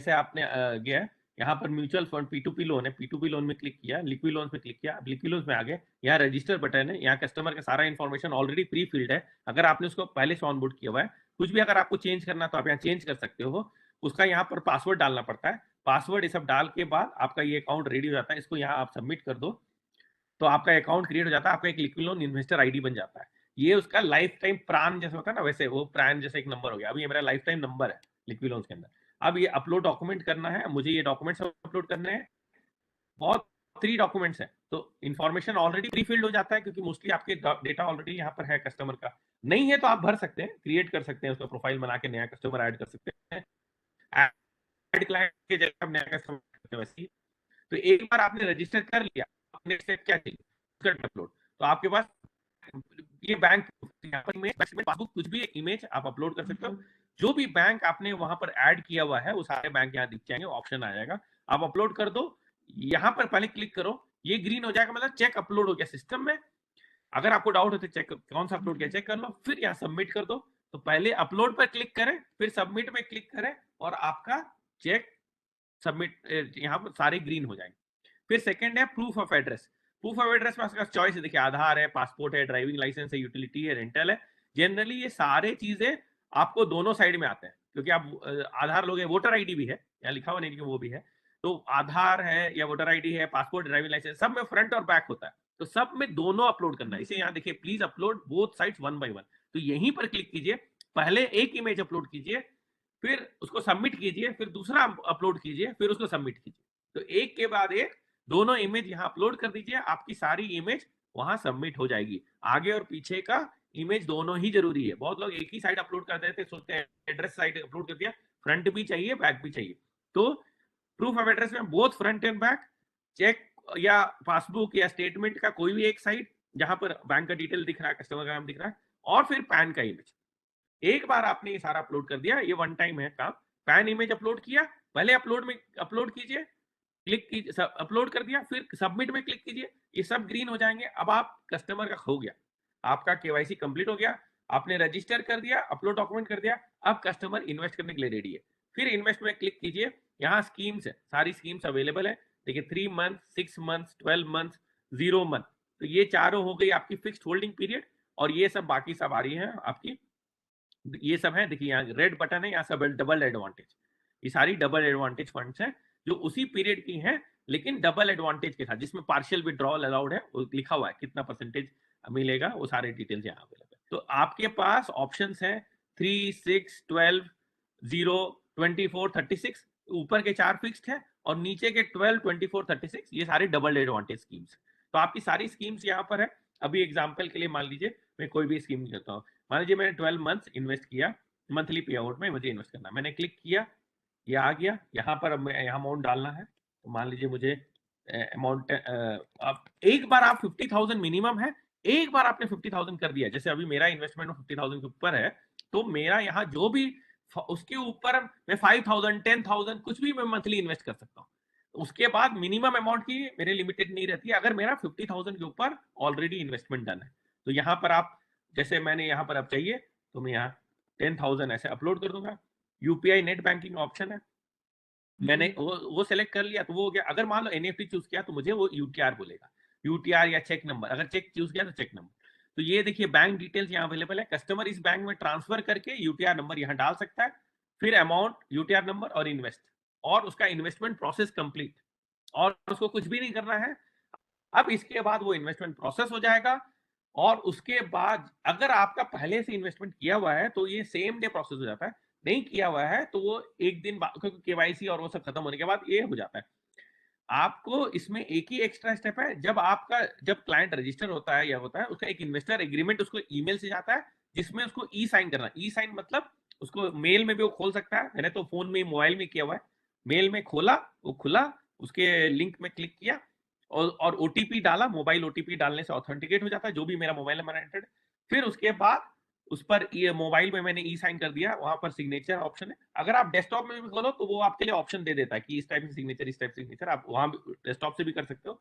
जैसे आपने गया यहाँ पर म्यूचुअल फंड P2P लोन है, P2P लोन में क्लिक किया, लिक्विड लोन में क्लिक किया, अब लिक्विड लोन में आ गए, यहाँ रजिस्टर बटन है, यहाँ कस्टमर का सारा इन्फॉर्मेशन ऑलरेडी प्री फिल्ड है। अगर आपने उसको पहले से ऑनबोर्ड किया हुआ है, कुछ भी अगर आपको चेंज करना तो आप यहाँ चेंज कर सकते हो। उसका यहाँ पर पासवर्ड डालना पड़ता है, पासवर्ड ये सब डाल के बाद आपका ये अकाउंट रेडी हो जाता है। इसको यहाँ आप सबमिट कर दो तो आपका अकाउंट क्रिएट हो जाता है, आपका एक लिक्विड लोन इन्वेस्टर आईडी बन जाता है। ये उसका लाइफ टाइम प्रान जैसा होता है ना, वैसे वो प्रान जैसा एक नंबर हो गया। अभी ये मेरा लाइफ टाइम नंबर है लिक्विड लोन के अंदर। अब ये अपलोड डॉक्यूमेंट करना है मुझे, ये डॉक्यूमेंट्स अपलोड करने हैं, बहुत 3 डॉक्यूमेंट्स है। तो इन्फॉर्मेशन ऑलरेडी प्री फिल्ड हो जाता है क्योंकि मोस्टली आपके डेटा ऑलरेडी यहाँ पर है कस्टमर का। नहीं है तो आप भर सकते हैं, क्रिएट कर सकते हैं, उसका प्रोफाइल बना के नया कस्टमर ऐड कर सकते हैं। ऐड क्लाइंट के जैसे आप नया कस्टमर करते हैं वैसे ही। तो एक बार आपने रजिस्टर कर लिया, आपने स्टेप क्या चाहिए उसका अपलोड, तो आपके पास ये बैंक पासबुक कुछ भी इमेज आप अपलोड कर सकते हो। जो भी बैंक आपने वहां पर ऐड किया हुआ है वो सारे बैंक यहाँ दिख जाएंगे, ऑप्शन आ जाएगा, आप अपलोड कर दो। यहाँ पर पहले क्लिक करो, ये ग्रीन हो जाएगा, मतलब चेक अपलोड हो गया सिस्टम में। अगर आपको डाउट हो तो चेक कौन सा अपलोड किया चेक कर लो, फिर यहाँ सबमिट कर दो। तो पहले अपलोड पर क्लिक करें, फिर सबमिट में क्लिक करें और आपका चेक सबमिट यहाँ पर सारे ग्रीन हो जाएंगे। फिर सेकंड है proof of address. Proof of address में आपका चॉइस है, देखिए आधार है, पासपोर्ट है, ड्राइविंग लाइसेंस है, यूटिलिटी है, रेंटल है। जनरली ये सारे चीजें आपको दोनों साइड में आते हैं क्योंकि आप आधार लोगे, वोटर आईडी भी है यहाँ लिखा हुआ नहीं कि वो भी है, तो आधार है या वोटर आईडी है, पासपोर्ट, ड्राइविंग लाइसेंस, सब में फ्रंट और बैक होता है। तो सब में दोनों अपलोड करना है। इसे यहाँ देखिए please upload both sides 1 by 1। तो यहीं पर क्लिक कीजिए, पहले एक इमेज अपलोड कीजिए, फिर उसको सबमिट कीजिए, फिर दूसरा अपलोड कीजिए, फिर उसको सबमिट कीजिए। तो एक के बाद एक दोनों इमेज यहाँ अपलोड कर दीजिए, आपकी सारी इमेज वहां सबमिट हो जाएगी। आगे और पीछे का इमेज दोनों ही जरूरी है। बहुत लोग एक ही साइड अपलोड कर देते, सोचते हैं एड्रेस साइड अपलोड कर दिया, फ्रंट भी चाहिए बैक भी चाहिए। तो प्रूफ ऑफ एड्रेस में both front and back, cheque या पासबुक या स्टेटमेंट का कोई भी एक साइड जहां पर बैंक का डिटेल दिख रहा है, कस्टमर का नाम दिख रहा है, और फिर पैन का इमेज। एक बार आपने ये सारा अपलोड कर दिया, ये वन टाइम है काम। पैन इमेज अपलोड किया, पहले अपलोड में अपलोड कीजिए, क्लिक कीजिए, अपलोड कर दिया, फिर सबमिट में क्लिक कीजिए, ये सब ग्रीन हो जाएंगे। अब आप कस्टमर का हो गया, आपका केवाईसी कंप्लीट हो गया, आपने रजिस्टर कर दिया, अपलोड डॉक्यूमेंट कर दिया, अब कस्टमर इन्वेस्ट करने के लिए रेडी है। फिर इन्वेस्ट में क्लिक कीजिए, यहाँ स्कीम्स है, सारी स्कीम्स अवेलेबल है। देखिए 3 मंथ, 6 मंथ, 12 मंथ, 0 मंथ, तो ये चारों हो गई आपकी फिक्स्ड होल्डिंग पीरियड। और ये सब बाकी सब आ रही है आपकी, ये सब है, देखिए यहाँ रेड बटन है, यहाँ सब डबल एडवांटेज, ये सारी डबल एडवांटेज फंड्स हैं जो उसी पीरियड की हैं लेकिन डबल एडवांटेज के साथ, जिसमें पार्शियल विड्रॉल अलाउड है, वो लिखा हुआ है कितना परसेंटेज मिलेगा, वो सारे डिटेल्स यहाँ अवेलेबल है। तो आपके पास ऑप्शंस है 3, 6, 12, 0, 24, 36, ऊपर के 4 फिक्स्ड है और नीचे के 12, 24, 36 ये सारे डबल एडवांटेज स्कीम्स। तो आपकी सारी स्कीम्स यहाँ पर है। अभी एग्जाम्पल के लिए मान लीजिए मैं कोई भी स्कीम करता हूँ, मान लीजिए मैंने 12 मंथ्स इन्वेस्ट किया, मंथली पे आउट में मुझे इन्वेस्ट करना, मैंने क्लिक किया, ये आ गया। यहाँ पर अब यहाँ अमाउंट डालना है, तो मान लीजिए मुझे अमाउंट, अब एक बार आप 50,000 मिनिमम है, एक बार आपने 50,000 कर दिया, जैसे अभी मेरा इन्वेस्टमेंट 50,000 के ऊपर है, तो मेरा यहाँ जो भी उसके ऊपर मैं 5,000, 10,000 कुछ भी मैं मंथली इन्वेस्ट कर सकता हूँ। उसके बाद मिनिमम अमाउंट की मेरे लिमिटेड नहीं रहती अगर मेरा 50,000 के ऊपर ऑलरेडी इन्वेस्टमेंट डन है। तो यहाँ पर आप, जैसे मैंने यहाँ पर अब चाहिए तो मैं यहाँ 10,000 ऐसे अपलोड कर दूंगा। यूपीआई नेट बैंकिंग ऑप्शन है, मैंने वो सेलेक्ट कर लिया तो वो हो गया। अगर मान लो एनईएफटी चूज किया तो मुझे वो यूटीआर बोलेगा, यूटीआर या चेक नंबर, अगर चेक चूज किया तो चेक नंबर। तो ये देखिए बैंक डिटेल्स यहाँ अवेलेबल है, कस्टमर इस बैंक में ट्रांसफर करके यूटीआर नंबर यहाँ डाल सकता है, फिर अमाउंट, यूटीआर नंबर और इन्वेस्ट, और उसका इन्वेस्टमेंट प्रोसेस कंप्लीट, और उसको कुछ भी नहीं करना है। अब इसके बाद वो इन्वेस्टमेंट प्रोसेस हो जाएगा, और उसके बाद अगर आपका पहले से इन्वेस्टमेंट किया हुआ है तो ये सेम डे प्रोसेस हो जाता है, नहीं किया हुआ है तो वो एक दिन बाद, क्योंकि केवाईसी और वो सब खत्म होने के बाद ये हो जाता है। आपको इसमें एक ही एक्स्ट्रा स्टेप है, जब क्लाइंट रजिस्टर होता है या होता है, उसका एक इन्वेस्टर एग्रीमेंट उसको ईमेल से जाता है, जिसमें उसको ई साइन करना, ई साइन मतलब उसको मेल में भी वो खोल सकता है, मैंने तो फोन में मोबाइल में किया हुआ है, मेल में खोला, वो खुला, उसके लिंक में क्लिक किया और ओटीपी डाला, मोबाइल ओटीपी डालने से ऑथेंटिकेट हो जाता है जो भी मेरा मोबाइल नंबर एंटर्ड। फिर उसके बाद उस पर ये मोबाइल में मैंने ई साइन कर दिया, वहां पर सिग्नेचर ऑप्शन है, अगर आप डेस्कटॉप में भी खोलो तो वो आपके लिए ऑप्शन दे देता है कि इस टाइप की सिग्नेचर, इस टाइप सिग्नेचर, आप वहां डेस्कटॉप से भी कर सकते हो,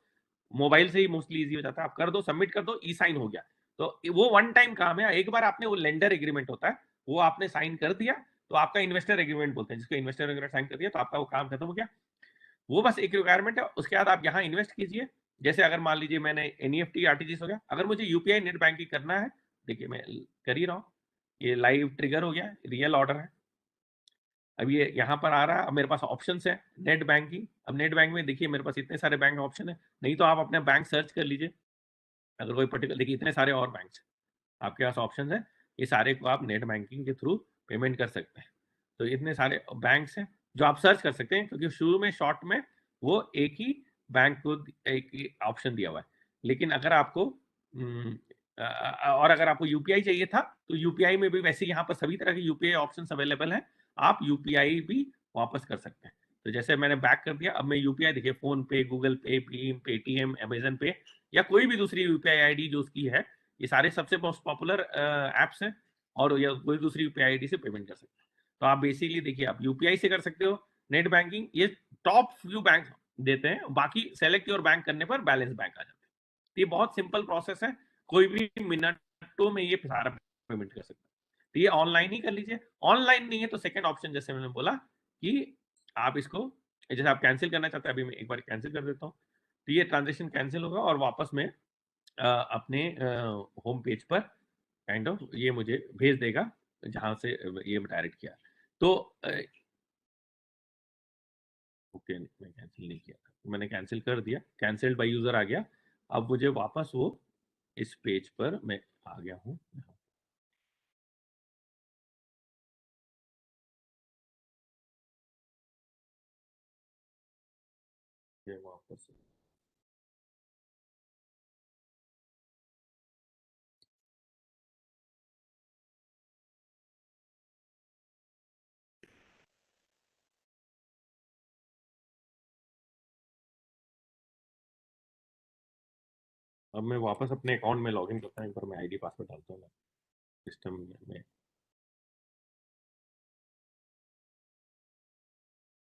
मोबाइल से ही मोस्टली इजी हो जाता है। आप कर दो, सबमिट कर दो, ई साइन हो गया। तो वो वन टाइम काम है, एक बार आपने वो लेंडर एग्रीमेंट होता है वो आपने साइन कर दिया, तो आपका इन्वेस्टर एग्रीमेंट बोलते हैं, जिसको इन्वेस्टर एग्रीमेंट साइन कर दिया तो आपका वो काम खत्म हो गया। वो बस एक रिक्वायरमेंट है। उसके बाद आप यहाँ इन्वेस्ट कीजिए। जैसे अगर मान लीजिए मैंने एनईएफटी आरटीजीएस हो गया, अगर मुझे यूपीआई नेट बैंकिंग करना है, देखिए मैं कर ही रहा हूँ, ये लाइव ट्रिगर हो गया, रियल ऑर्डर है। अब ये यहाँ पर आ रहा है। अब मेरे पास ऑप्शंस है नेट बैंकिंग। अब नेट बैंक में देखिए मेरे पास इतने सारे बैंक ऑप्शन है, नहीं तो आप अपने बैंक सर्च कर लीजिए। अगर कोई पर्टिकुलर, देखिए इतने सारे और बैंक आपके पास ऑप्शन है, ये सारे को आप नेट बैंकिंग के थ्रू पेमेंट कर सकते हैं। तो इतने सारे बैंक्स हैं जो आप सर्च कर सकते हैं, क्योंकि शुरू में शॉर्ट में वो एक ही बैंक को एक ही ऑप्शन दिया हुआ है। लेकिन अगर आपको और अगर आपको यूपीआई चाहिए था तो यूपीआई में भी वैसे यहाँ पर सभी तरह के यूपीआई ऑप्शन अवेलेबल हैं, आप यूपीआई भी वापस कर सकते हैं। तो जैसे मैंने बैक कर दिया, अब मैं यूपीआई देखिए फोन पे, गूगल पे, भीम, पेटीएम, अमेजन पे या कोई भी दूसरी यूपीआई आईडी जो उसकी है, ये सारे सबसे मोस्ट पॉपुलर एप्स हैं और या कोई दूसरी यूपीआई आईडी से पेमेंट कर सकते हैं। तो आप बेसिकली देखिए आप यूपीआई से कर सकते हो नेट बैंकिंग, ये टॉप फ्यू बैंक देते हैं, बाकी सेलेक्ट योर बैंक करने पर बैलेंस बैंक आ जाते हैं। तो ये बहुत सिंपल प्रोसेस है, कोई भी मिनटों में ये सारा पेमेंट कर सकता है। तो ये ऑनलाइन ही कर लीजिए। ऑनलाइन नहीं है तो सेकंड ऑप्शन जैसे मैंने बोला कि आप इसको, जैसे आप कैंसिल करना चाहते हैं, अभी मैं एक बार कैंसिल कर देता हूँ, तो ये ट्रांजेक्शन कैंसिल होगा और वापस में अपने होम पेज पर काइंड ऑफ ये मुझे भेज देगा जहां से ये डायरेक्ट किया। तो ओके, मैं कैंसिल नहीं किया था, मैंने कैंसिल कर दिया, कैंसिल्ड बाय यूजर आ गया। अब मुझे वापस वो इस पेज पर मैं आ गया हूँ। वापस अब मैं वापस अपने अकाउंट में लॉगिन करता हूँ, एक बार मैं आईडी पासवर्ड डालता हूँ सिस्टम में।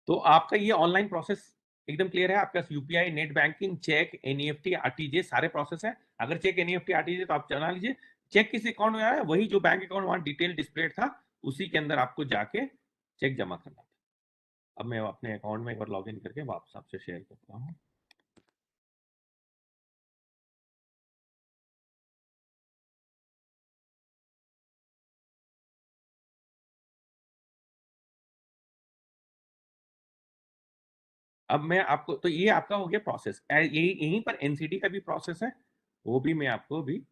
तो आपका ये ऑनलाइन प्रोसेस एकदम क्लियर है। आपका UPI, net banking, cheque, NEFT, RTGS सारे प्रोसेस है। अगर चेक, एनईएफटी, आरटीजीएस तो आप चला लीजिए। चेक किस अकाउंट में आया है, वही जो बैंक अकाउंट वहां डिटेल डिस्प्ले था उसी के अंदर आपको जाके चेक जमा करना था। अब मैं अपने अकाउंट में एक बार लॉगिन करके वापस आपसे शेयर करता हूँ। अब मैं आपको, तो ये आपका हो गया प्रोसेस, यही यहीं पर एनसीडी का भी प्रोसेस है, वो भी मैं आपको भी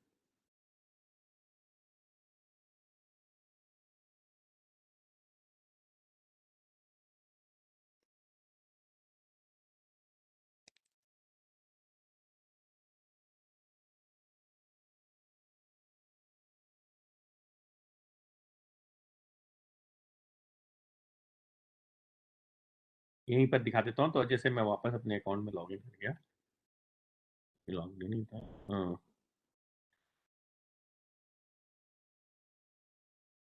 यहीं पर दिखा देता हूँ। तो जैसे मैं वापस अपने अकाउंट में लॉगिन कर गया, लॉगिन नहीं था, हाँ।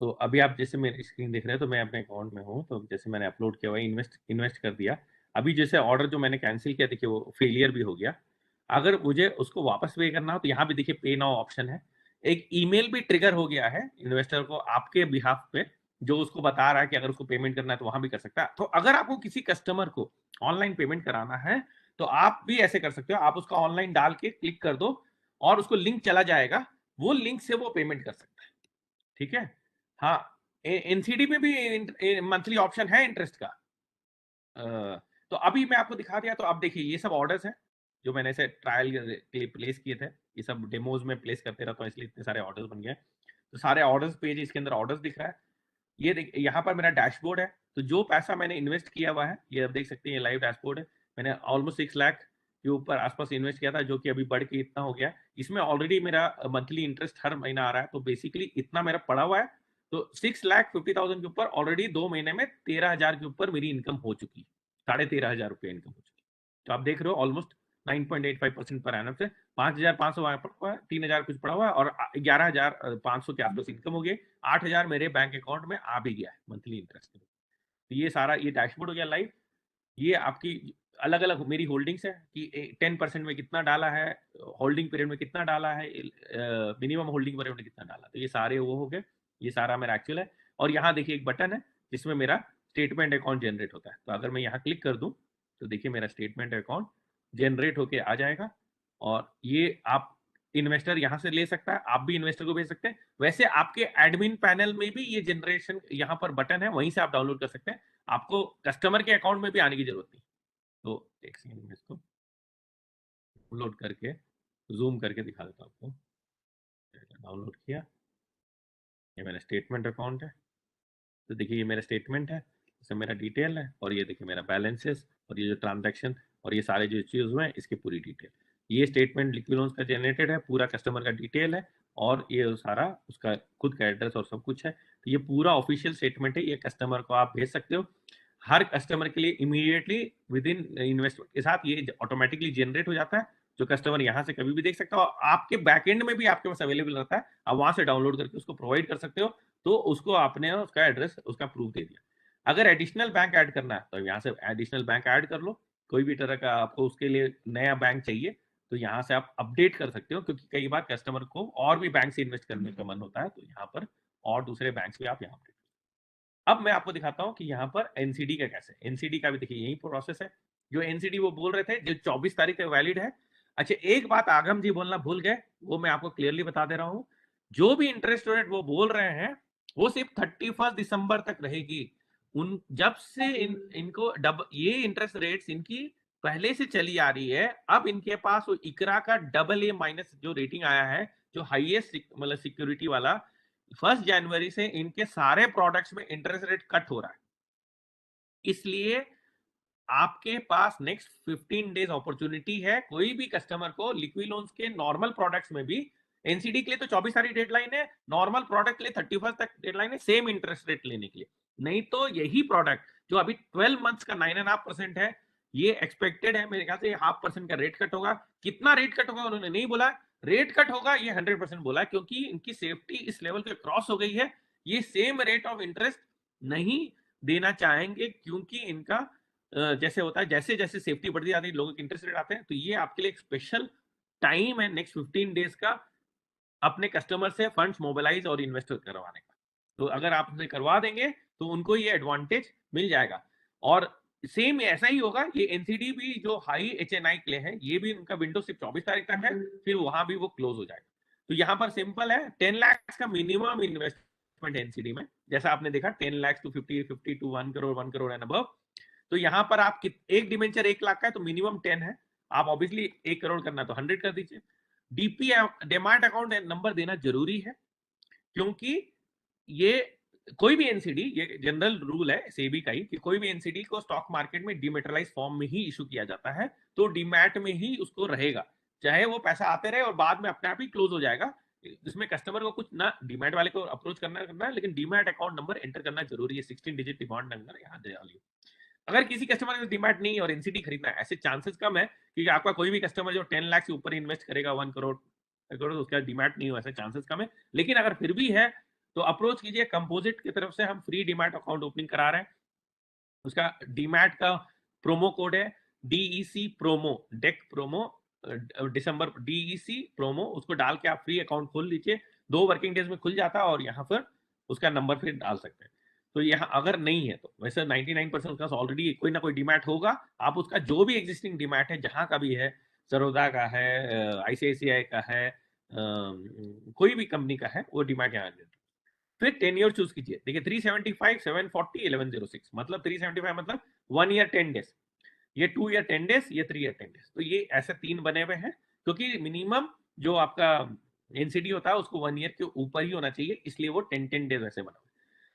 तो अभी आप जैसे मेरी स्क्रीन देख रहे हैं, तो मैं अपने अकाउंट में हूँ। तो जैसे मैंने अपलोड किया हुआ, इन्वेस्ट इन्वेस्ट कर दिया। अभी जैसे ऑर्डर जो मैंने कैंसिल किया, देखिए वो फेलियर भी हो गया। अगर मुझे उसको वापस पे करना हो तो यहाँ भी देखिए पे नाउ ऑप्शन है। एक ईमेल भी ट्रिगर हो गया है इन्वेस्टर को आपके बिहाफ पे, जो उसको बता रहा है कि अगर उसको पेमेंट करना है तो वहां भी कर सकता है। तो अगर आपको किसी कस्टमर को ऑनलाइन पेमेंट कराना है तो आप भी ऐसे कर सकते हो, आप उसका ऑनलाइन डाल के क्लिक कर दो और उसको लिंक चला जाएगा, वो लिंक से वो पेमेंट कर सकता है। ठीक है। हाँ, एनसीडी में भी मंथली ऑप्शन है इंटरेस्ट का। तो अभी मैं आपको दिखा दिया। तो आप देखिए ये सब ऑर्डर्स हैं जो मैंने ऐसे ट्रायल के लिए प्लेस किए थे। ये सब डेमोज में प्लेस करते रहता हूँ, इसलिए इतने सारे ऑर्डर्स बन गए। तो सारे ऑर्डर्स पेज इसके अंदर ऑर्डर्स दिख रहा है। ये देख, यहाँ पर मेरा डैशबोर्ड है। तो जो पैसा मैंने इन्वेस्ट किया हुआ है, ये आप देख सकते हैं, ये लाइव डैशबोर्ड है। मैंने ऑलमोस्ट 6 लाख के ऊपर आसपास इन्वेस्ट किया था, जो कि अभी बढ़ के इतना हो गया। इसमें ऑलरेडी मेरा मंथली इंटरेस्ट हर महीना आ रहा है, तो बेसिकली इतना मेरा पड़ा हुआ है। तो 6,50,000 के ऊपर ऑलरेडी 2 महीने में 13,000 के ऊपर मेरी इनकम हो चुकी है। 13,500 रुपये इनकम हो चुकी है। तो आप देख रहे हो ऑलमोस्ट 9.85% पर एनम से 5,500 पड़ा हुआ है, 3,000 कुछ पड़ा हुआ है और 11,500 के आसपास इनकम हो गई। 8,000 मेरे बैंक अकाउंट में आ भी गया है मंथली इंटरेस्ट। तो ये सारा ये डैशबोर्ड हो गया लाइव। ये आपकी अलग अलग मेरी होल्डिंग्स है कि 10% में कितना डाला है, होल्डिंग पीरियड में कितना डाला है, मिनिमम होल्डिंग पीरियड में कितना डाला। तो ये सारे वो हो गए, ये सारा मेरा एक्चुअल है। और यहाँ देखिए एक बटन है, जिसमें मेरा स्टेटमेंट अकाउंट जनरेट होता है। तो अगर मैं यहाँ क्लिक कर दूं तो देखिए मेरा स्टेटमेंट अकाउंट जनरेट होके आ जाएगा, और ये आप इन्वेस्टर यहाँ से ले सकता है, आप भी इन्वेस्टर को भेज सकते हैं। वैसे आपके एडमिन पैनल में भी ये जनरेशन यहाँ पर बटन है, वहीं से आप डाउनलोड कर सकते हैं, आपको कस्टमर के अकाउंट में भी आने की जरूरत नहीं। तो एक सेकंड में इसको डाउनलोड करके जूम करके दिखा देता हूँ आपको। डाउनलोड किया, ये मेरा स्टेटमेंट अकाउंट है। तो देखिए ये मेरा स्टेटमेंट है, इसमें मेरा डिटेल है, और ये देखिए मेरा बैलेंसेस, और ये जो ट्रांजैक्शन और ये सारे जो चीज हुए हैं इसकी पूरी डिटेल। ये स्टेटमेंट लिक्विड लोन्स का जनरेटेड है, पूरा कस्टमर का डिटेल है, और ये सारा उसका खुद का एड्रेस और सब कुछ है। तो ये पूरा ऑफिशियल स्टेटमेंट है, ये कस्टमर को आप भेज सकते हो। हर कस्टमर के लिए इमीडिएटली विद इन इन्वेस्टमेंट के साथ ये ऑटोमेटिकली जनरेट हो जाता है, जो कस्टमर यहाँ से कभी भी देख सकता है, और आपके बैकएंड में भी आपके पास अवेलेबल रहता है, आप वहां से डाउनलोड करके उसको प्रोवाइड कर सकते हो। तो उसको आपने उसका एड्रेस उसका प्रूफ दे दिया। अगर एडिशनल बैंक ऐड करना है तो यहाँ से एडिशनल बैंक ऐड कर लो, कोई भी तरह का आपको उसके लिए नया बैंक चाहिए तो यहाँ से आप अपडेट कर सकते हो, क्योंकि कई बार कस्टमर को और भी बैंक से इन्वेस्ट करने का मन होता है, तो यहाँ पर और दूसरे बैंक भी आप यहाँ अपडेट। अब मैं आपको दिखाता हूँ कि यहाँ पर एनसीडी का कैसे, एनसीडी का भी देखिए यही प्रोसेस है। जो एनसीडी वो बोल रहे थे जो 24 तारीख तक वैलिड है। अच्छा, एक बात आगम जी बोलना भूल गए, वो मैं आपको क्लियरली बता दे रहा हूँ। जो भी इंटरेस्ट रेट वो बोल रहे हैं वो सिर्फ 31 दिसंबर तक रहेगी। उन जब से इनको ये इंटरेस्ट रेट्स इनकी पहले से चली आ रही है, अब इनके पास वो इकरा का AA- जो रेटिंग आया है, जो हाईएस्ट मतलब सिक्योरिटी वाला, 1 जनवरी से इनके सारे प्रोडक्ट्स में इंटरेस्ट रेट कट हो रहा है। इसलिए आपके पास नेक्स्ट 15 डेज अपॉर्चुनिटी है, कोई भी कस्टमर को लिक्विड लोन्स के नॉर्मल प्रोडक्ट्स में भी, एनसीडी के लिए तो 24 तारीख डेडलाइन है, नॉर्मल प्रोडक्ट के लिए 31 तक डेडलाइन है सेम इंटरेस्ट रेट लेने के लिए। नहीं तो यही प्रोडक्ट जो अभी 12 मंथ्स का 9.5% है, ये एक्सपेक्टेड है मेरे ख्याल से 0.5% का रेट कट होगा। कितना रेट कट होगा उन्होंने नहीं बोला, रेट कट होगा ये 100% बोला है, क्योंकि इनकी सेफ्टी इस लेवल पे क्रॉस हो गई है। ये सेम रेट ऑफ इंटरेस्ट नहीं देना चाहेंगे, क्योंकि इनका जैसे होता है जैसे जैसे सेफ्टी बढ़ती जाती है लोगों के इंटरेस्ट रेट आते हैं, तो ये आपके लिए एक स्पेशल टाइम है नेक्स्ट 15 डेज का अपने कस्टमर से फंड्स मोबिलाइज और इन्वेस्ट करवाने का। तो अगर आप उसे करवा देंगे तो उनको ये एडवांटेज मिल जाएगा। और सेम ऐसा ही होगा, ये एनसीडी भी जो हाई एचएनआई के लिए है, ये भी उनका विंडो सिर्फ 24 तारीख तक है, फिर वहां भी वो क्लोज हो जाएगा। तो यहाँ पर सिंपल है, 10 लाख का मिनिमम इन्वेस्टमेंट एनसीडी में, जैसा आपने देखा 10 lakh to 50 to 1 crore 1 crore and above. तो यहाँ पर आप एक डिमेंचर 1 लाख का है तो मिनिमम 10 है, आप ऑब्वियसली 1 करोड़ करना तो 100 कर दीजिए। डीपी डिमाट अकाउंट नंबर देना जरूरी है, क्योंकि ये कोई भी एनसीडी, ये जनरल रूल है सेबी का ही, कि कोई भी एनसीडी को स्टॉक मार्केट में डिमेटलाइज फॉर्म में ही इशू किया जाता है, तो डीमैट में ही उसको रहेगा, चाहे वो पैसा आते रहे और बाद में अपने आप ही क्लोज हो जाएगा। इसमें कस्टमर को कुछ ना डीमैट वाले को अप्रोच करना है, लेकिन डीमैट अकाउंट नंबर एंटर करना जरूरी है, 16 डिजिट डिमांड नंबर यहाँ दे डालिए। अगर किसी कस्टमर ने डीमैट नहीं और एनसीडी खरीदना है, ऐसे चांसेस कम है, क्योंकि आपका कोई भी कस्टमर जो 10 लाख से ऊपर इन्वेस्ट करेगा 1 करोड़ तो उसका डीमैट नहीं हो, ऐसे चांसेस कम है। लेकिन अगर फिर भी है तो अप्रोच कीजिए, कंपोजिट की तरफ से हम फ्री डीमैट अकाउंट ओपनिंग करा रहे हैं। उसका डीमैट का प्रोमो कोड है DEC प्रोमो, डेक प्रोमो दिसंबर DEC प्रोमो, उसको डाल के आप फ्री अकाउंट खोल लीजिए, 2 वर्किंग डेज में खुल जाता है, और यहाँ पर उसका नंबर फिर डाल सकते हैं। तो यहाँ अगर नहीं है तो वैसे 99% उसका ऑलरेडी कोई ना कोई डीमैट होगा, आप उसका जो भी एग्जिस्टिंग डीमैट है जहां का भी है, सरोदा का है, ICICI का है, कोई भी कंपनी का है, वो डीमैट यहाँ फिर टेन्योर चूज कीजिए। देखिए 375 740 1106, मतलब 375 मतलब 1 ईयर 10 डेज, ये 2 ईयर 10 डेज, ये 3 ईयर 10 डेज। तो ये ऐसे 3 बने हुए हैं, क्योंकि मिनिमम जो आपका एनसीडी होता है उसको 1 ईयर के ऊपर ही होना चाहिए, इसलिए वो 10 डेज ऐसे बना।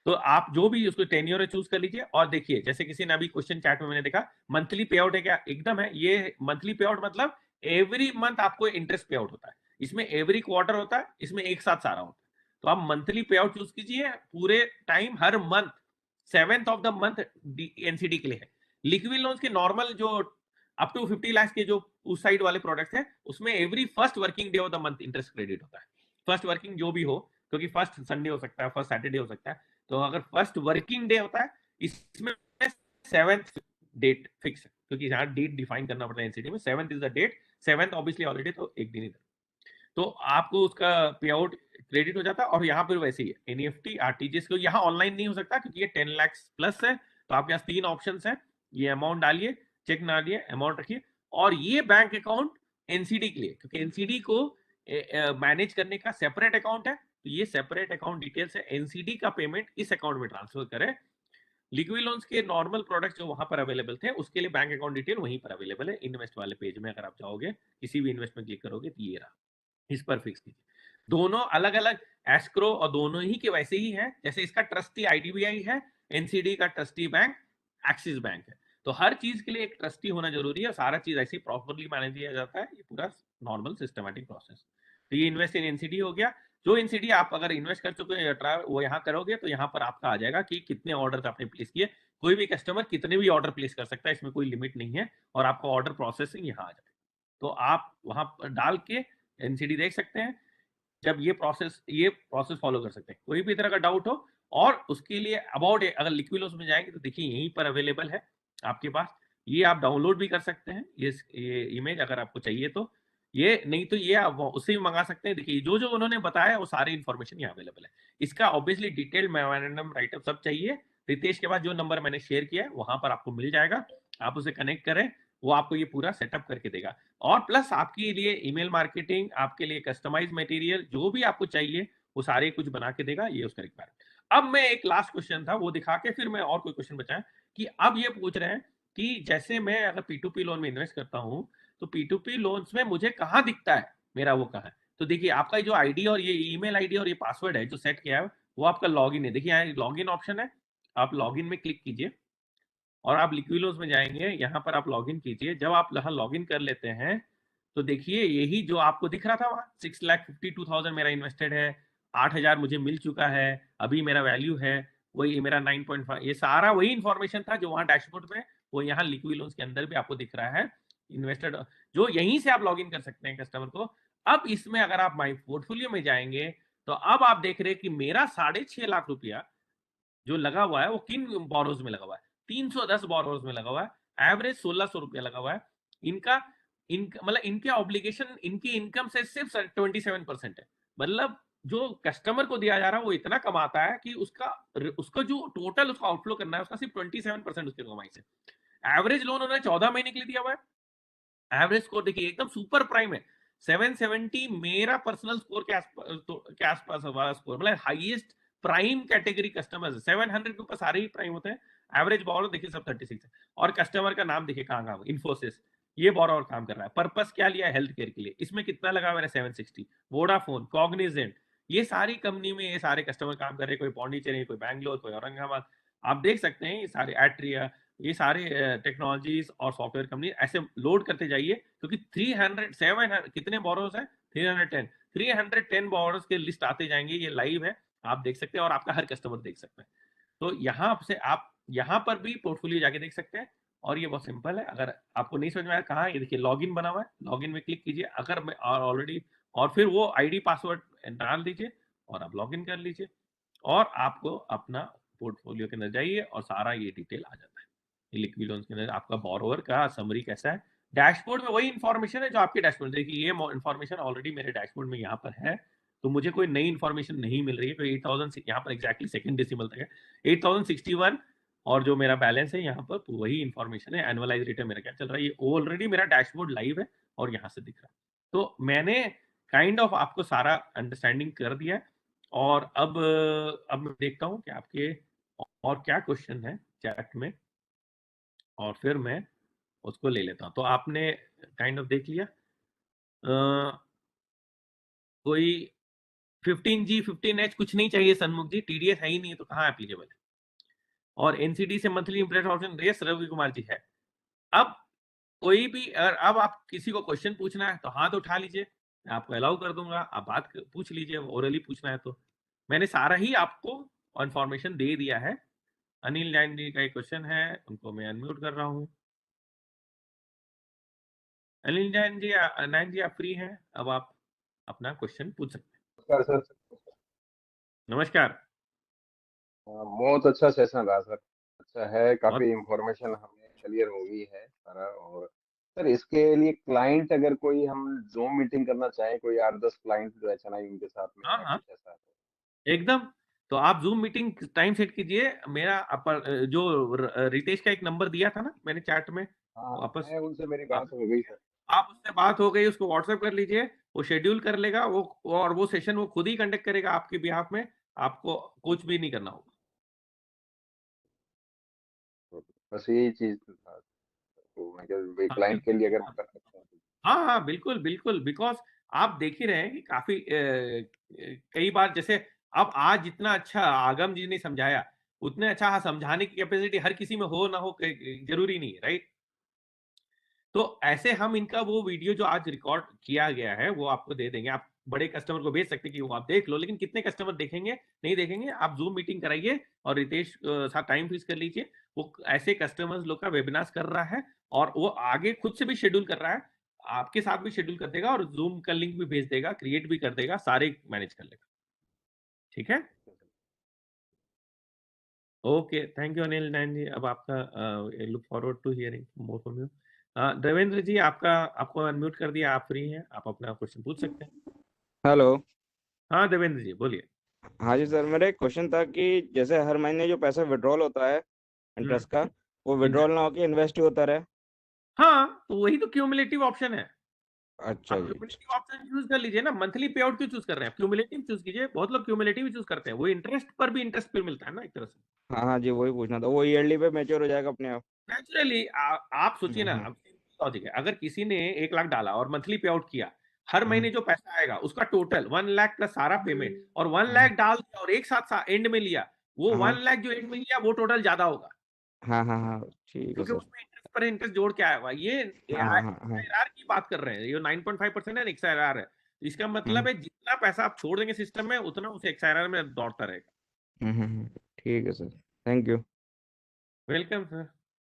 तो आप जो भी उसको टेन्योर चूज कर लीजिए। और देखिए जैसे किसी ने अभी क्वेश्चन चैट में मैंने देखा मंथली पे आउट है क्या, एकदम है। ये मंथली पे आउट मतलब एवरी मंथ आपको इंटरेस्ट पे आउट होता है, इसमें एवरी क्वार्टर होता है, इसमें एक साथ सारा होता है। तो आप मंथली पे आउट चूज कीजिए पूरे time, her month 7th of the month NCD के लिए है। लिक्विड लोन्स के नॉर्मल जो अप टू 50 लाख के जो उस साइड वाले प्रोडक्ट्स हैं, उसमें every first working day of the month interest credit होता है। फर्स्ट वर्किंग जो भी हो, क्योंकि फर्स्ट संडे हो सकता है, फर्स्ट सैटरडे हो सकता है, तो अगर फर्स्ट वर्किंग डे होता है इसमें 7th डेट फिक्स है, क्योंकि यहाँ डेट डिफाइन करना पड़ता है एनसीडी में, 7th is the date, 7th obviously already तो एक दिन इधर। तो आपको उसका पे आउट क्रेडिट हो जाता है। और यहाँ पर वैसे ही एनईएफटी आरटीजीएस को यहाँ ऑनलाइन नहीं हो सकता क्योंकि ये 10 लाख प्लस है। तो आपके पास 3 ऑप्शन है, ये अमाउंट डालिए, चेक ना डालिए, अमाउंट रखिए। और ये बैंक अकाउंट एनसीडी के लिए, क्योंकि एनसीडी को मैनेज करने का सेपरेट अकाउंट है, तो ये सेपरेट अकाउंट डिटेल्स है, एनसीडी का पेमेंट इस अकाउंट में ट्रांसफर करें। लिक्विड लोन्स के नॉर्मल प्रोडक्ट जो वहां पर अवेलेबल थे उसके लिए बैंक अकाउंट डिटेल वहीं पर अवेलेबल है, इन्वेस्ट वाले पेज में अगर आप जाओगे किसी भी इन्वेस्ट में क्लिक करोगे तो ये रहा, इस पर फिक्स कीजिए। दोनों अलग अलग एस्क्रो और दोनों ही के वैसे ही है, जैसे इसका ट्रस्टी आईडीबीआई है, एनसीडी का ट्रस्टी बैंक एक्सिस बैंक है। तो हर चीज के लिए एक ट्रस्टी होना जरूरी है, सारा चीज ऐसे ही प्रॉपरली मैनेज किया जाता है, ये पूरा नॉर्मल सिस्टमेटिक प्रोसेस। तो ये इन्वेस्ट इन एनसीडी हो गया। जो एनसीडी आप अगर इन्वेस्ट कर चुके हैं वो यहाँ करोगे तो यहाँ पर आपका आ जाएगा कि कितने ऑर्डर आपने प्लेस किए। कोई भी कस्टमर कितने भी ऑर्डर प्लेस कर सकता है, इसमें कोई लिमिट नहीं है, और आपका ऑर्डर प्रोसेसिंग यहाँ आ जाएगा। तो आप वहां पर डाल के एनसीडी देख सकते हैं, जब ये प्रोसेस फॉलो कर सकते हैं। कोई भी तरह का डाउट हो और उसके लिए अबाउट अगर लिक्विलोस में जाएंगे तो देखिए यहीं पर अवेलेबल है आपके पास, ये आप डाउनलोड भी कर सकते हैं, ये इमेज अगर आपको चाहिए तो, ये नहीं तो ये आप उससे भी मंगा सकते हैं। देखिए जो जो उन्होंने बताया वो सारी इन्फॉर्मेशन यहाँ अवेलेबल है। इसका ऑब्वियसली डिटेल्ड मेमोरेंडम राइटअप सब चाहिए, रितेश के बाद जो नंबर मैंने शेयर किया है वहां पर आपको मिल जाएगा, आप उसे कनेक्ट करें, वो आपको ये पूरा सेटअप करके देगा। और प्लस आपके लिए ईमेल मार्केटिंग, आपके लिए कस्टमाइज मटेरियल जो भी आपको चाहिए वो सारे कुछ बना के देगा, ये उसका रिक्वायरमेंट। अब मैं एक लास्ट क्वेश्चन था वो दिखा के फिर मैं और कोई क्वेश्चन बचा है कि अब ये पूछ रहे हैं कि जैसे मैं अगर P2P लोन में इन्वेस्ट करता हूं तो P2P लोन्स में मुझे कहाँ दिखता है मेरा वो कहाँ है। तो देखिए आपका जो आईडी और ये ईमेल आईडी और ये पासवर्ड है जो सेट किया है वो आपका लॉगिन है। देखिए यहाँ लॉगिन ऑप्शन है, आप लॉगिन में क्लिक कीजिए और आप लिक्विलोस में जाएंगे, यहाँ पर आप लॉगिन कीजिए। जब आप यहाँ लॉगिन कर लेते हैं तो देखिए यही जो आपको दिख रहा था वहां 6,52,000 मेरा इन्वेस्टेड है, 8,000 मुझे मिल चुका है, अभी मेरा वैल्यू है वही मेरा 9.5, ये सारा वही इंफॉर्मेशन था जो वहां डैशबोर्ड में, वो यहाँ लिक्विड लोन्स के अंदर भी आपको दिख रहा है इन्वेस्टेड, जो यहीं से आप लॉगिन कर सकते हैं कस्टमर को। अब इसमें अगर आप माई पोर्टफोलियो में जाएंगे तो अब आप देख रहे हैं कि मेरा 6.5 लाख रुपया जो लगा हुआ है वो किन बोरोज में लगा हुआ है, 310 बोरोज में लगा हुआ है, एवरेज 1,600 रुपया लगा हुआ है। इनका मतलब इनके ऑब्लिगेशन इनकी इनकम से सिर्फ 27% है। मतलब जो कस्टमर को दिया जा रहा है वो इतना कमाता है कि उसका जो टोटल उसका आउटफ्लो करना है उसका सिर्फ 27% उसकी कमाई से। एवरेज लोन उन्होंने 14 महीने के लिए दिया हुआ है। एवरेज स्कोर देखिए एकदम सुपर प्राइम है, 770 मेरा पर्सनल स्कोर के आसपास वाला स्कोर, मतलब हाईएस्ट प्राइम कैटेगरी कस्टमर 700 के ऊपर सारे ही प्राइम होते हैं। एवरेज बॉरोवर देखिए सब 36 है, और कस्टमर का नाम देखिए कहाँ कहाँ, इन्फोसिस, ये बॉरोवर काम कर रहा है। पर्पस क्या लिया है, हेल्थ केयर के लिए, इसमें कितना लगा हुआ है 760। वोडाफोन, कॉग्निजेंट, ये सारी कंपनी में ये सारे कस्टमर काम कर रहे हैं, कोई पौंडीचेरी, कोई बैंगलोर, कोई औरंगाबाद, आप देख सकते हैं ये सारे एट्रिया, ये सारे टेक्नोलॉजीज और सॉफ्टवेयर कंपनी ऐसे लोड करते जाइए, क्योंकि 700 कितने बोरोस है, 310 बोरोस के लिस्ट आते जाएंगे, ये लाइव है, आप देख सकते हैं और आपका हर कस्टमर देख सकता है। तो यहाँ से आप यहाँ पर भी पोर्टफोलियो जाके देख सकते हैं, और ये बहुत सिंपल है। अगर आपको नहीं समझ में आया कहाँ, ये देखिए लॉगिन बना हुआ है, लॉगिन में क्लिक कीजिए अगर मैं ऑलरेडी, और फिर वो आईडी पासवर्ड डाल दीजिए और आप लॉगिन कर लीजिए, और आपको अपना पोर्टफोलियो के अंदर जाइए और सारा ये डिटेल आ जाता है। लिक्विड लोन्स के अंदर आपका बोरोवर का समरी कैसा है, डैशबोर्ड में वही इंफॉर्मेशन है जो आपके डैशबोर्ड, देखिए ये इंफॉर्मेशन ऑलरेडी मेरे डैशबोर्ड में यहाँ पर है, तो मुझे कोई नई इंफॉर्मेशन नहीं मिल रही है। तो 8,000 यहाँ पर एग्जैक्टली सेकंड डेसिमल तक है 8,061, और जो मेरा बैलेंस है यहाँ पर वही इंफॉर्मेशन है। एनुअलाइज रिटर्न मेरा क्या चल रहा है, ये ऑलरेडी मेरा डैशबोर्ड लाइव है और यहाँ से दिख रहा है। तो मैंने काइंड ऑफ आपको सारा अंडरस्टैंडिंग कर दिया है। और अब मैं देखता हूँ कि आपके और क्या क्वेश्चन है चैट में, और फिर मैं उसको ले लेता हूँ। तो आपने काइंड ऑफ देख लिया, कोई 15G 15H कुछ नहीं चाहिए सन्मुख जी, टीडीएस है ही नहीं तो कहाँ एप्लीकेबल है, और एनसीडी से मंथली इंटरेस्ट ऑप्शन रेस रवि कुमार जी है। अब कोई भी अगर अब आप किसी को क्वेश्चन पूछना है तो हाथ उठा लीजिए, मैं आपको अलाउ कर दूंगा, आप पूछ लीजिए, ओरली पूछना है तो। मैंने सारा ही आपको इंफॉर्मेशन दे दिया है। अनिल जैन जी का एक क्वेश्चन है, उनको मैं अनम्यूट कर रहा हूँ। अनिल जैन जी आप फ्री हैं, अब आप अपना क्वेश्चन पूछ सकते नमस्कार सर। हैं। नमस्कार। बहुत अच्छा सेशन रहा सर। अच्छा है, बहुत काफी इंफॉर्मेशन हमें क्लियर हो गई है सारा। और सर इसके लिए क्लाइंट अगर कोई हम जूम मीटिंग करना चाहें, कोई 8-10 क्लाइंट जो है चलाएं उनके साथ में हाँ या हाँ कुछ ऐसा? एकदम। तो आप जूम मीटिंग टाइम सेट कीजिए। मेरा जो रितेश का एक नंबर दिया था ना मैंने चैट में, हाँ, वापस है, उनसे मेरी आप बात हो गई सर। आप उससे बात हो गई, उसको व्हाट्सएप कर लीजिए, वो शेड्यूल कर लेगा वो, और वो सेशन वो खुद ही कंडक्ट करेगा आपके बिहाफ में, आपको कुछ भी नहीं करना होगा। तो बस यही चीज़ था, तो मैं कहा हाँ क्लाइंट के बिल्कुल। लिए अगर हम कर सकते हैं तो। हाँ हाँ बिल्कुल बिल्कुल, बिकॉज आप देख ही रहे हैं कि काफी कई बार जैसे अब आज जितना अच्छा आगम जी ने समझाया, उतने अच्छा समझाने की कैपेसिटी हर किसी में हो ना हो जरूरी नहीं है, राइट? तो ऐसे हम इनका वो वीडियो जो आज रिकॉर्ड किया गया है वो आपको दे देंगे। आप बड़े कस्टमर को भेज सकते हैं कि वो आप देख लो, लेकिन कितने कस्टमर देखेंगे नहीं देखेंगे, आप जूम मीटिंग कराइए और रितेश साथ टाइम फिक्स कर लीजिए। वो ऐसे कस्टमर्स लोग का वेबिनार कर रहा है और वो आगे खुद से भी शेड्यूल कर रहा है, आपके साथ भी शेड्यूल कर देगा और जूम का लिंक भी भेज देगा, क्रिएट भी कर देगा, सारे मैनेज कर लेगा। ठीक है, okay, thank you Anil Nain ji. अब आपका look forward to hearing more from you. Devendra ji, आपका आपको अनम्यूट कर दिया, आप फ्री हैं, आप अपना क्वेश्चन पूछ सकते हैं। हेलो। हाँ देवेंद्र जी बोलिए। हाँ जी सर, मेरा एक क्वेश्चन था कि जैसे हर महीने जो पैसा विड्रॉल होता है हम्म, इंटरेस्ट का, वो विड्रॉल इंटरेस्ट। ना होके इन्वेस्ट ही होता रहे। हाँ तो वही तो क्यूमुलेटिव ऑप्शन है। अच्छा आप जी। क्यूमुलेटिव ऑप्शन चूज कर लीजिए ना, मंथली पे आउट क्यों चूज कर रहे हैं? क्यूमुलेटिव चूज कीजिए, बहुत लोग क्यूमुलेटिव चूज करते हैं, वो इंटरेस्ट पर भी इंटरेस्ट पे मिलता है ना एक तरह से। हाँ हाँ जी, वही पूछना था, वो ईयरली पे मैच्योर हो जाएगा अपने आप। नेचुरली आप सोचिए ना, हम्म। अब लॉजिक है, अगर किसी ने 1 लाख डाला और मंथली पे आउट किया, हर हम्म। महीने जो पैसा आएगा उसका टोटल 1 लाख प्लस सारा पेमेंट, और 1 लाख हाँ डाल दिया और एक साथ एंड में लिया, वो हाँ 1 लाख जो एंड में लिया वो टोटल ज्यादा होगा, हाँ हाँ हाँ, ठीक है क्योंकि सर। उसमें इंटरेस्ट पर इंटरेस्ट जोड़ के आया हुआ है। ये हाँ हाँ हाँ हाँ। एक्सआईआर की बात कर रहे हैं, ये 9.5% है, एक्सआईआर है, तो इसका हम्म मतलब है जितना पैसा आप छोड़ देंगे सिस्टम में उतना उसे एक्सआईआर में दौड़ता रहेगा। ठीक है sir. Thank you. Welcome sir.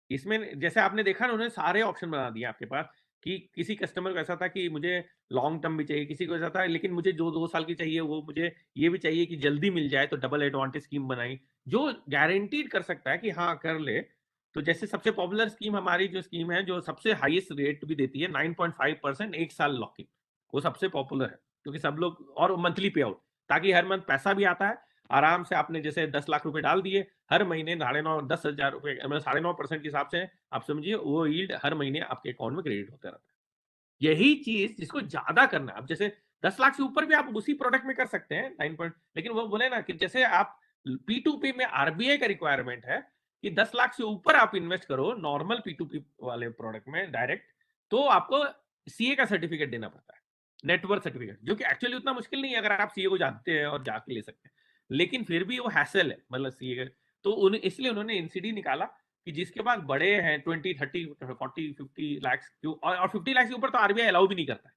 इसमें जैसे आपने देखा ना, उन्होंने सारे ऑप्शन बना दिए आपके पास, कि किसी कस्टमर को ऐसा था कि मुझे लॉन्ग टर्म भी चाहिए, किसी को ऐसा था लेकिन मुझे जो 2 साल की चाहिए वो मुझे ये भी चाहिए कि जल्दी मिल जाए, तो डबल एडवांटेज स्कीम बनाई, जो गारंटीड कर सकता है कि हाँ कर ले। तो जैसे सबसे पॉपुलर स्कीम हमारी जो स्कीम है, जो सबसे हाईएस्ट रेट भी देती है 9.5%, 1 साल लॉक इन, वो सबसे पॉपुलर है, क्योंकि सब लोग, और मंथली पे आउट, ताकि हर मंथ पैसा भी आता है आराम से। आपने जैसे 10 लाख रुपए डाल दिए, हर महीने 9.5 10 हजार रुपए, मतलब 9.5% के हिसाब से आप समझिए, वो यील्ड हर महीने आपके अकाउंट में क्रेडिट होता रहता है। यही चीज जिसको ज्यादा करना है, अब जैसे 10 लाख से ऊपर भी आप उसी प्रोडक्ट में कर सकते हैं 9 लेकिन वो बोले ना कि जैसे आप P2P में आरबीआई का रिक्वायरमेंट है कि 10 लाख से ऊपर आप इन्वेस्ट करो नॉर्मल P2P वाले प्रोडक्ट में डायरेक्ट, तो आपको सीए का सर्टिफिकेट देना पड़ता है, नेटवर्क सर्टिफिकेट, जो कि एक्चुअली उतना मुश्किल नहीं है अगर आप सीए को जानते हैं और जाके ले सकते हैं, लेकिन फिर भी वो हैसल है, मतलब सीए का। तो इसलिए उन्होंने एनसीडी निकाला कि जिसके पास बड़े हैं 20 30 40 50 लाख, और 50 लाख से ऊपर तो आरबीआई अलाउ भी नहीं करता है,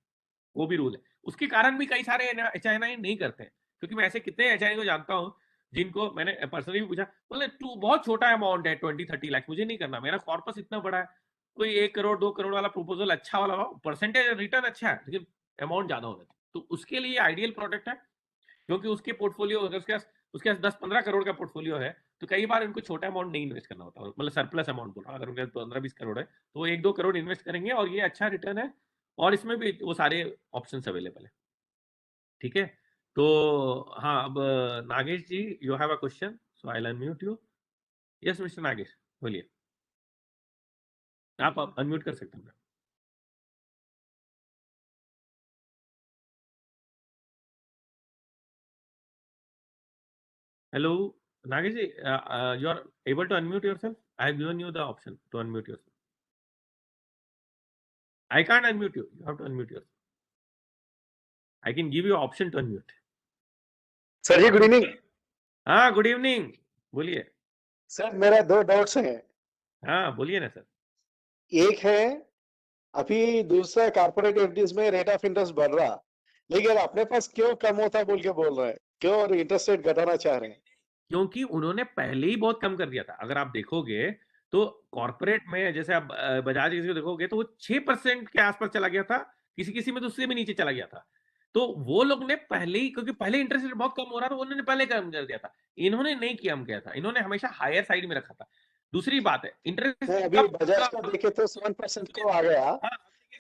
वो भी रूल है। उसके कारण भी कई सारे एचआईएनआई नहीं करते हैं, क्योंकि मैं ऐसे कितने एचआईएनआई को जानता हूँ जिनको मैंने पर्सनली भी पूछा, बोले तू बहुत छोटा अमाउंट है 20 30 लाख, मुझे नहीं करना, मेरा कॉर्पस इतना बड़ा है, कोई 1 करोड़ 2 करोड़ वाला प्रपोजल अच्छा वाला हो, परसेंटेज रिटर्न अच्छा है, लेकिन अमाउंट ज्यादा होना चाहिए, तो उसके लिए आइडियल प्रोडक्ट है। क्योंकि उसके पोर्टफोलियो, अगर उसके पास 10 15 करोड़ का पोर्टफोलियो है, तो कई बार उनको छोटा अमाउंट नहीं इन्वेस्ट करना होता, मतलब सरप्लस अमाउंट बोल रहा हूँ, अगर उनके 15 20 करोड़ है तो वो 1 2 करोड़ इन्वेस्ट करेंगे और ये अच्छा रिटर्न है, और इसमें भी वो सारे ऑप्शंस अवेलेबल है। ठीक है, तो हाँ, अब Nagesh ji, you have a question, so I will unmute you. Yes mister Nagesh, बोलिए, आप अनम्यूट कर सकते हैं। Hello Nagesh ji, you are able to unmute yourself? I have given you the option to unmute yourself. I can't unmute you. You have to unmute yourself. I can give you option to unmute. Sir ji good evening. हाँ good evening, बोलिए। Sir मेरा दो doubts हैं। हाँ बोलिए ना sir. एक है, अभी दूसरा कॉर्पोरेट एफडीज में रेट ऑफ इंटरेस्ट बढ़ रहा, लेकिन अपने पास क्यों कम होता बोल के बोल रहे हैं, क्यों और इंटरेस्ट रेट घटाना चाह रहे हैं? क्योंकि उन्होंने पहले ही बहुत कम कर दिया था, अगर आप देखोगे तो कॉर्पोरेट में, जैसे आप बजाज किसी को देखोगे तो वो 6% के आसपास चला गया था, किसी किसी में तो उससे भी नीचे चला गया था। तो वो लोग ने पहले ही, क्योंकि पहले इंटरेस्ट रेट बहुत कम हो रहा था, उन्होंने पहले कम कर दिया था। इन्होंने नहीं किया, हम किया था, इन्होंने हमेशा हायर साइड में रखा था। दूसरी बात है इंटरेस्ट नहीं, अभी बजाज का देखे तो 7% को आ गया।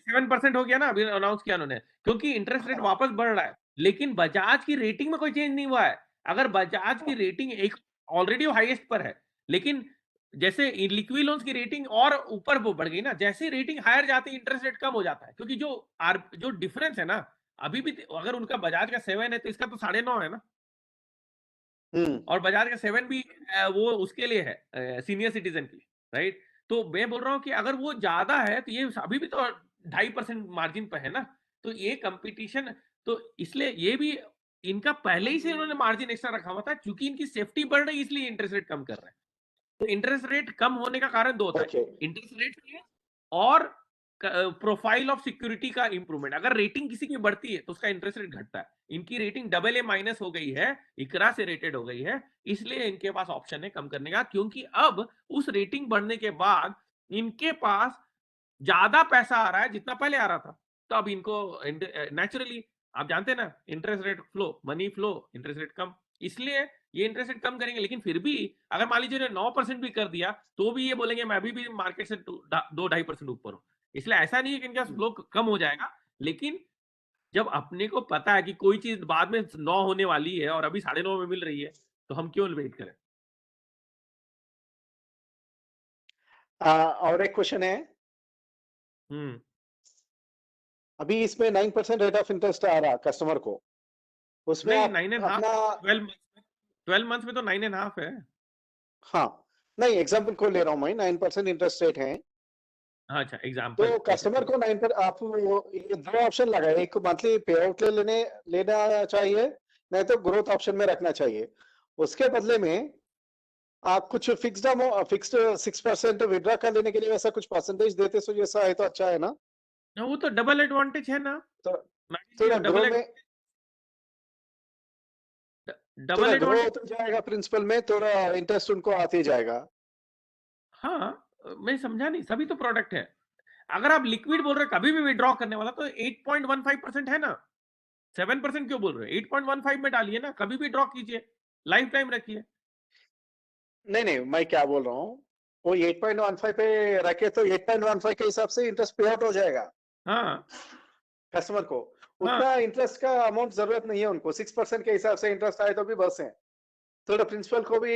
7% हो गया ना, अभी अनाउंस किया उन्होंने, क्योंकि इंटरेस्ट रेट वापस बढ़ रहा है, लेकिन बजाज की रेटिंग में कोई चेंज नहीं हुआ है। अगर बजाज की रेटिंग एक ऑलरेडी हाईएस्ट पर है, लेकिन जैसे लिक्विड लोन्स की रेटिंग और ऊपर वो बढ़ गई ना, जैसे रेटिंग हायर जाती है इंटरेस्ट रेट कम हो जाता है, क्योंकि जो डिफरेंस है ना, अभी भी अगर उनका बजाज का 7 है तो इसका तो 9.5 है ना, और बजाज का 7 भी वो उसके लिए है सीनियर सिटीजन के लिए, राइट। तो मैं बोल रहा हूँ कि अगर वो ज्यादा है तो ये अभी भी तो 2.5% मार्जिन पर है ना, तो ये कंपटीशन, तो इसलिए ये भी इनका पहले ही से उन्होंने मार्जिन एक्स्ट्रा रखा हुआ था, क्योंकि इनकी सेफ्टी बढ़ रही है इसलिए इंटरेस्ट रेट कम कर रहे हैं। तो इंटरेस्ट रेट कम होने का कारण दो होता है, इंटरेस्ट रेट और प्रोफाइल ऑफ सिक्योरिटी का इंप्रूवमेंट। अगर रेटिंग किसी की बढ़ती है तो उसका इंटरेस्ट रेट घटता है। इनकी रेटिंग AA- हो गई है, इकरा से रेटेड हो गई है, इसलिए इनके पास ऑप्शन है कम करने का, क्योंकि अब उस रेटिंग बढ़ने के बाद इनके पास ज्यादा पैसा आ रहा है जितना पहले आ रहा था। तो अब इनको नेचुरली, आप जानते हैं ना, interest rate flow, money flow, interest rate कम, इसलिए ये इंटरेस्ट रेट कम करेंगे। लेकिन फिर भी अगर मान लीजिए 9% भी कर दिया तो भी ये बोलेंगे मैं अभी भी मार्केट से 2-2.5% ऊपर हूं। इसलिए ऐसा नहीं है कि इनका फ्लो कम हो जाएगा, लेकिन जब अपने को पता है कि कोई चीज बाद में 9 होने वाली है और अभी 9.5 में मिल रही है, तो हम क्यों वेट करें। और एक क्वेश्चन है, अभी इसमें 9% रेट ऑफ इंटरेस्ट आ रहा कस्टमर को, उसमें नहीं, आप 9.5, अपना 12 मंथ में तो 9.5 है। हाँ, नहीं एग्जाम्पल को ले रहा हूँ मैं, 9% इंटरेस्ट रेट है, अच्छा एग्जाम्पल, तो कस्टमर को 9 पर आप ये दो ऑप्शन लगा है, एक मंथली पे आउट लेना चाहिए, नहीं तो ग्रोथ ऑप्शन में रखना चाहिए। उसके बदले में आप कुछ फिक्स्ड 6% विड्रॉ कर लेने के लिए वैसा कुछ परसेंटेज देते, सो जैसा है तो अच्छा है ना। वो तो डबल एडवांटेज है ना, तो डबल ग्रो में डबल ग्रो एडवांटेज। तो जाएगा प्रिंसिपल में, थोड़ा इंटरेस्ट उनको आते जाएगा। हाँ, मैं समझा नहीं, सभी तो प्रोडक्ट है। अगर आप लिक्विड बोल रहे हैं कभी भी विड्रॉ करने वाला, तो 8.15% है ना, 7% क्यों बोल रहे हैं, 8.15 में डालिए ना, कभी भी ड्रॉ कीजिए, लाइफ टाइम रखिए। नहीं नहीं, मैं क्या बोल रहा हूँ, वो 8.15 पे रखे तो 8.15 के हिसाब से इंटरेस्ट पे आउट हो जाएगा हाँ कस्टमर को। हाँ, उतना इंटरेस्ट का अमाउंट जरूरत नहीं है उनको, 6% के हिसाब से इंटरेस्ट आए तो भी बस है। थोड़ा प्रिंसिपल को भी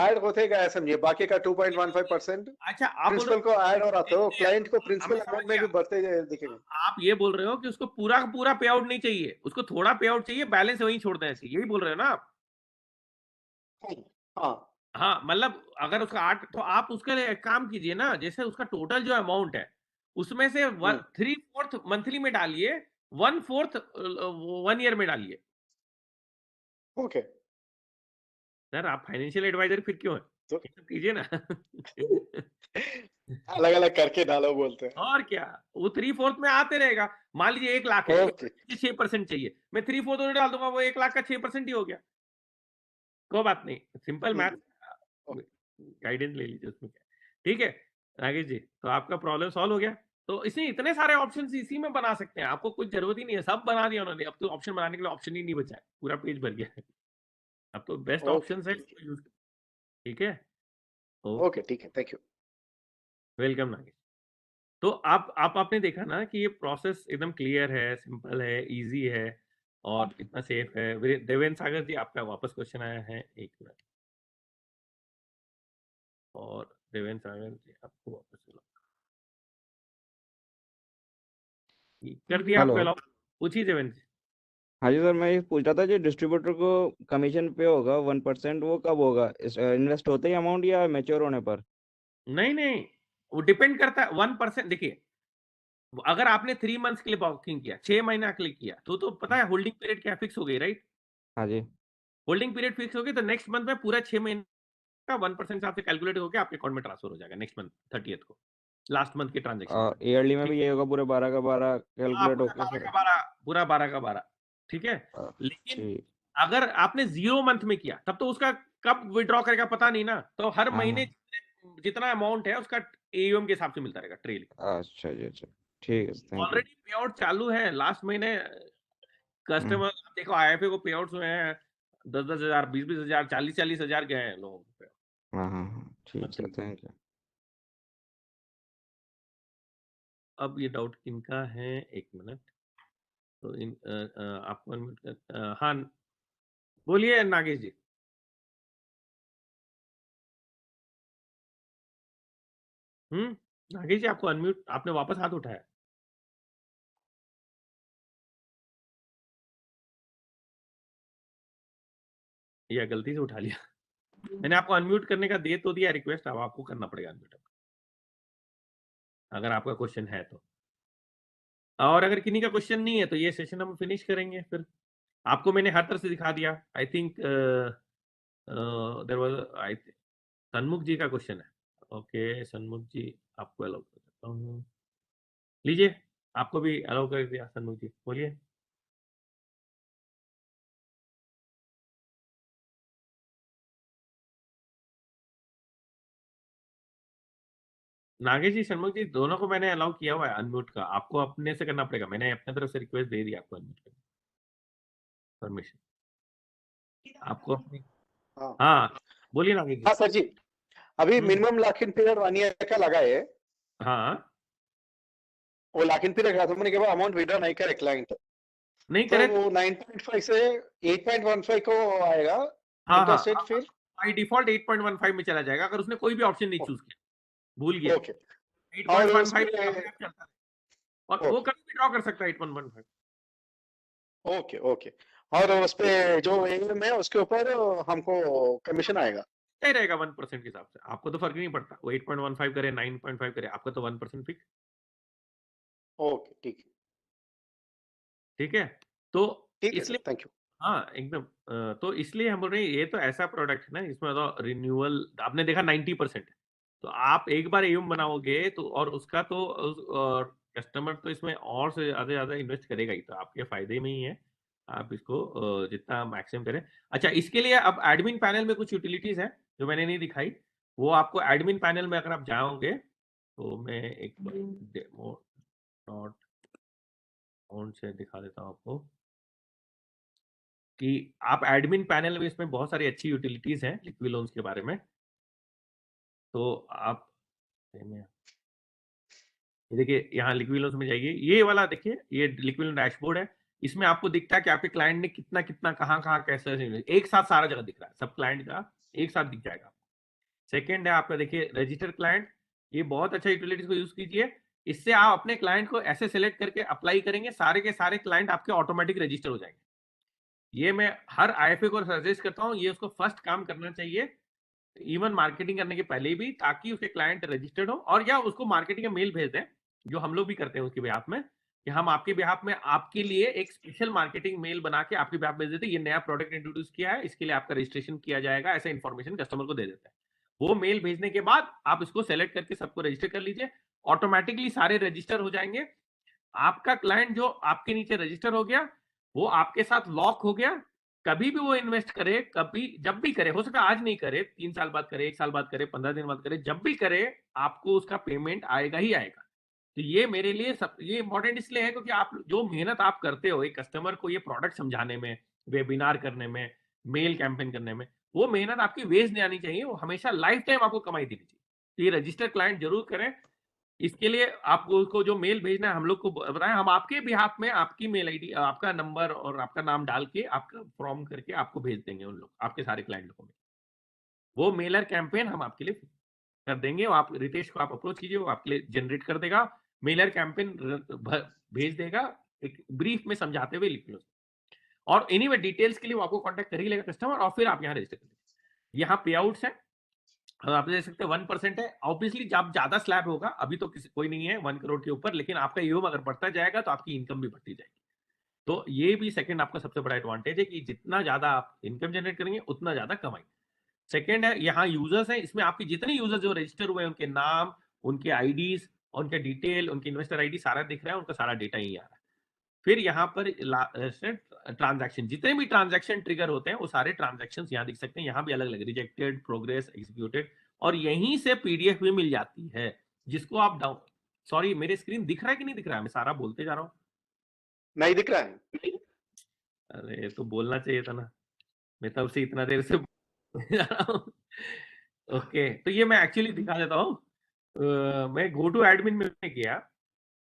ऐड होते गया समझिए, बाकी का 2.15% अच्छा आप बोल प्रिंसिपल को ऐड हो रहा, तो रहे क्लाइंट को हैं, प्रिंसिपल समझ अमाउंट में गया। भी बढ़ते दिखेंगे। आप ये बोल रहे हो कि उसको पूरा का पूरा पे आउट नहीं चाहिए, उसको थोड़ा पे आउट चाहिए, बैलेंस वहीं छोड़ देना चाहिए, यही बोल रहे हो ना आप। हाँ हाँ, मतलब अगर उसका 8, तो आप उसके लिए एक काम कीजिए ना, जैसे उसका टोटल जो अमाउंट है उसमें से 3/4 मंथली में डालिए, 1/4 1 ईयर में डालिए। ओके। सर आप फाइनेंशियल एडवाइजर फिर क्यों है, तो ये सब कीजिए ना। अलग अलग करके डालो बोलते हैं। और क्या, वो 3/4 में आते रहेगा। मान लीजिए 1 लाख है, ओके 6% चाहिए, मैं 3/4 डाल दूंगा, वो 1 लाख का 6% ही हो गया, कोई बात नहीं, सिंपल मैथ, गाइडेंस ले लीजिए उसमें क्या। ठीक है राकेश जी, तो आपका प्रॉब्लम सॉल्व हो गया। तो इसमें इतने सारे ऑप्शन इसी में बना सकते हैं, आपको कुछ जरूरत ही नहीं है, सब बना दिया उन्होंने, अब तो ऑप्शन बनाने के लिए ऑप्शन ही नहीं बचा है, पूरा पेज भर गया है। अब तो बेस्ट ऑप्शन है, ठीक है। ओके ठीक है, थैंक यू। वेलकम नागेश। तो आप आपने देखा ना कि ये प्रोसेस एकदम क्लियर है, सिंपल है, इजी है और इतना सेफ है। देवेंद्र सागर जी आपका वापस क्वेश्चन आया है, एक मिनट, और देवेंद्र सागर जी आपको वापस कर दिया, हेलो। आपको अलाउ, पूछिए देवेंद्र जी। हाँ जी सर, मैं ये पूछ रहा था जो डिस्ट्रीब्यूटर को कमीशन पे होगा 1%, वो कब होगा, इन्वेस्ट होते ही अमाउंट या मैच्योर होने पर? नहीं नहीं, वो डिपेंड करता है 1%। देखिए, अगर आपने 3 मंथ्स के लिए बुकिंग किया, 6 महीना के लिए किया, तो पता है होल्डिंग पीरियड क्या फिक्स हो गई, राइट। हाँ जी। होल्डिंग पीरियड फिक्स हो गई, तो नेक्स्ट मंथ में पूरा 6 महीने का 1% हिसाब से कैलकुलेट होकर आपके अकाउंट में ट्रांसफर हो जाएगा नेक्स्ट मंथ 30th को, लास्ट मंथ के ट्रांजेक्शन का। ईयरली में ठीक भी है, यही होगा, पूरे 12 का 12 हाँ, कैलकुलेट पूरा होके 12 फिर? का 12, पूरा 12 का 12, ठीक है। अ, लेकिन ठीक। अगर आपने 0 मंथ में किया, तब तो उसका कब विड्रॉ करेगा पता नहीं ना, तो हर हाँ महीने हाँ। जितना अमाउंट है उसका एयूएम के हिसाब से मिलता रहेगा, ट्रेल। अच्छा जी, अच्छा, ठीक है, थैंक यू। ऑलरेडी पे आउट चालू है, लास्ट महीने कस्टमर देखो, आईएफए को पे आउट हुए हैं 10-10 हजार, 20-20 हजार, 40-40 हजार गए हैं लोगों को। हाँ हाँ हाँ। ठीक है, थैंक यू। अब ये डाउट किनका है, एक मिनट। तो आपको अनम्यूट कर, हाँ बोलिए नागेश जी। नागेश जी आपको अनम्यूट, आपने वापस हाथ उठाया। या गलती से उठा लिया। मैंने आपको अनम्यूट करने का दे तो दिया रिक्वेस्ट, अब आपको करना पड़ेगा अनम्यूट अगर आपका क्वेश्चन है तो। और अगर किन्हीं का क्वेश्चन नहीं है तो ये सेशन हम फिनिश करेंगे। फिर आपको मैंने हर तरह से दिखा दिया। आई थिंक देयर वाज, आई सन्मुख जी का क्वेश्चन है। ओके सन्मुख जी, आपको अलाउ कर देता हूँ, लीजिए आपको भी अलाउ कर दिया। सन्मुख जी बोलिए। नागेश जी, सन्मुख जी, दोनों को मैंने अलाउ किया हुआ है अनम्यूट का। आपको अपने से करना पड़ेगा, मैंने अपने तरफ से रिक्वेस्ट दे दी आपको अनम्यूट करने परमिशन आपको अपनी। हाँ हाँ बोलिए नागेश जी। हाँ सर जी, अभी hmm, minimum lock in period 1 year का लगा है। हाँ वो लॉक इन पीरियड खत्म होने के बाद अमाउंट विड्रॉ नहीं करे क्लाइंट, नहीं तो करे वो 9.5 से 8.15 को आएगा हाँ हाँ इंटरेस्ट रेट। फिर बाई डिफॉल्ट 8.15 में चला जाएगा अगर उसने कोई भी ऑप्शन नहीं चूज किया, भूल गया। ओके, और 8.15 उसमें अपने आप चलता है और वो ओके कभी भी ड्रॉ कर सकता है 8.15। ओके ओके, और उस पे जो एम है उसके ऊपर हमको कमीशन आएगा। ही रहेगा 1% के हिसाब से। आपको तो फर्क नहीं पड़ता वो 8.15 करे 9.5 करे, आपका तो 1% फिक्स। ओके ठीक है, ठीक है तो ठीक है सर, इसलिए, थैंक यू। हाँ एकदम तो इसलिए हम बोल रहे हैं ये तो ऐसा प्रोडक्ट है ना, इसमें तो रिन्यूअल आपने देखा 90% है। तो आप एक बार एम बनाओगे तो, और उसका तो कस्टमर तो इसमें और से ज्यादा इन्वेस्ट करेगा ही, तो आपके फायदे में ही है। आप इसको जितना मैक्सिमम करें। अच्छा इसके लिए अब एडमिन पैनल में कुछ यूटिलिटीज है जो मैंने नहीं दिखाई। वो आपको एडमिन पैनल में अगर आप जाओगे तो मैं एक डेमो डॉट ऑन से दिखा देता हूँ आपको कि आप एडमिन पैनल में, इसमें बहुत सारी अच्छी यूटिलिटीज हैं लिक्विड लोन्स के बारे में। तो आप ये देखिए यहाँ लिक्विड लोन्स में जाइए, ये वाला देखिए, ये लिक्विड लोन डैशबोर्ड है। इसमें आपको दिखता है कि आपके क्लाइंट ने कितना कितना कहाँ कहाँ कैसे एक साथ सारा जगह दिख रहा है, सब क्लाइंट का एक साथ दिख जाएगा। सेकेंड है आपका देखिए रजिस्टर्ड क्लाइंट, ये बहुत अच्छा यूटिलिटीज को यूज कीजिए। इससे आप अपने क्लाइंट को ऐसे सेलेक्ट करके अप्लाई करेंगे, सारे के सारे क्लाइंट आपके ऑटोमेटिक रजिस्टर हो जाएंगे। ये मैं हर आईएफए को सजेस्ट करता हूँ, ये उसको फर्स्ट काम करना चाहिए इवन मार्केटिंग करने के पहले भी, ताकि उसके क्लाइंट रजिस्टर्ड हो। और या उसको मार्केटिंग का मेल भेज दें, जो हम लोग भी करते हैं उसके बिहाफ में, कि हम आपके बिहाफ में आपके लिए एक स्पेशल मार्केटिंग मेल बना के आपके बिहाफ भेज देते हैं, ये नया प्रोडक्ट इंट्रोड्यूस किया है, इसके लिए आपका रजिस्ट्रेशन किया जाएगा, ऐसा इन्फॉर्मेशन कस्टमर को दे देते हैं। वो मेल भेजने के बाद आप इसको सेलेक्ट करके सबको रजिस्टर कर लीजिए, ऑटोमेटिकली सारे रजिस्टर हो जाएंगे। आपका क्लाइंट जो आपके नीचे रजिस्टर हो गया वो आपके साथ लॉक हो गया। कभी भी वो इन्वेस्ट करे, कभी जब भी करे, हो सकता है आज नहीं करे, 3 साल बाद करे, 1 साल बाद करे, 15 दिन बाद करे, जब भी करे आपको उसका पेमेंट आएगा ही आएगा। तो ये मेरे लिए सब ये इंपॉर्टेंट इसलिए है क्योंकि आप जो मेहनत आप करते हो एक कस्टमर को ये प्रोडक्ट समझाने में, वेबिनार करने में, मेल कैंपेन करने में, वो मेहनत आपकी वेस्ट नहीं आनी चाहिए, वो हमेशा लाइफ टाइम आपको कमाई देनी चाहिए। तो ये रजिस्टर क्लाइंट जरूर करें। इसके लिए आपको उसको जो मेल भेजना है हम लोग को बताएं, हम आपके बिहाफ में आपकी मेल आईडी, आपका नंबर और आपका नाम डाल के आपका फॉर्म करके आपको भेज देंगे उन लोग, आपके सारे क्लाइंट लोगों में। वो मेलर कैंपेन हम आपके लिए कर देंगे। आप रितेश को आप अप्रोच कीजिए, वो आपके लिए जनरेट कर देगा, मेलर कैंपेन भेज देगा, एक ब्रीफ में समझाते हुए लिख लो। और एनीवे डिटेल्स के लिए वो आपको कांटेक्ट कर ही लेगा कस्टमर, और फिर आप यहाँ रजिस्टर कर लीजिए। यहाँ पे आउट्स है, आप देख सकते हैं 1% है। ऑब्वियसली जब ज्यादा स्लैब होगा, अभी तो किसी कोई नहीं है 1 करोड़ के ऊपर, लेकिन आपका ईओएम अगर बढ़ता जाएगा तो आपकी इनकम भी बढ़ती जाएगी। तो ये भी सेकंड आपका सबसे बड़ा एडवांटेज है कि जितना ज्यादा आप इनकम जनरेट करेंगे उतना ज्यादा कमाई। सेकंड है यहाँ यूजर्स है, इसमें आपके जितने यूजर्स जो रजिस्टर हुए हैं उनके नाम, उनके आईडीज, उनके डिटेल, उनके इन्वेस्टर आईडी सारा दिख रहा है, उनका सारा डेटा ही आ रहा है। फिर यहाँ पर ट्रांजैक्शन, जितने भी ट्रांजैक्शन ट्रिगर होते हैं वो सारे ट्रांजैक्शन यहाँ दिख सकते हैं। यहाँ भी अलग अलग रिजेक्टेड, प्रोग्रेस, एग्जीक्यूटेड, और यहीं से पीडीएफ भी मिल जाती है जिसको आप डाउन, सॉरी मेरे स्क्रीन दिख रहा है कि नहीं दिख रहा है, मैं सारा बोलते जा रहा हूँ। नहीं दिख रहा है। अरे तो बोलना चाहिए था ना, मैं तब से इतना देर से जा रहा हूँ। ओके, तो ये मैं एक्चुअली दिखा देता हूँ। मैं गो टू एडमिन में गया,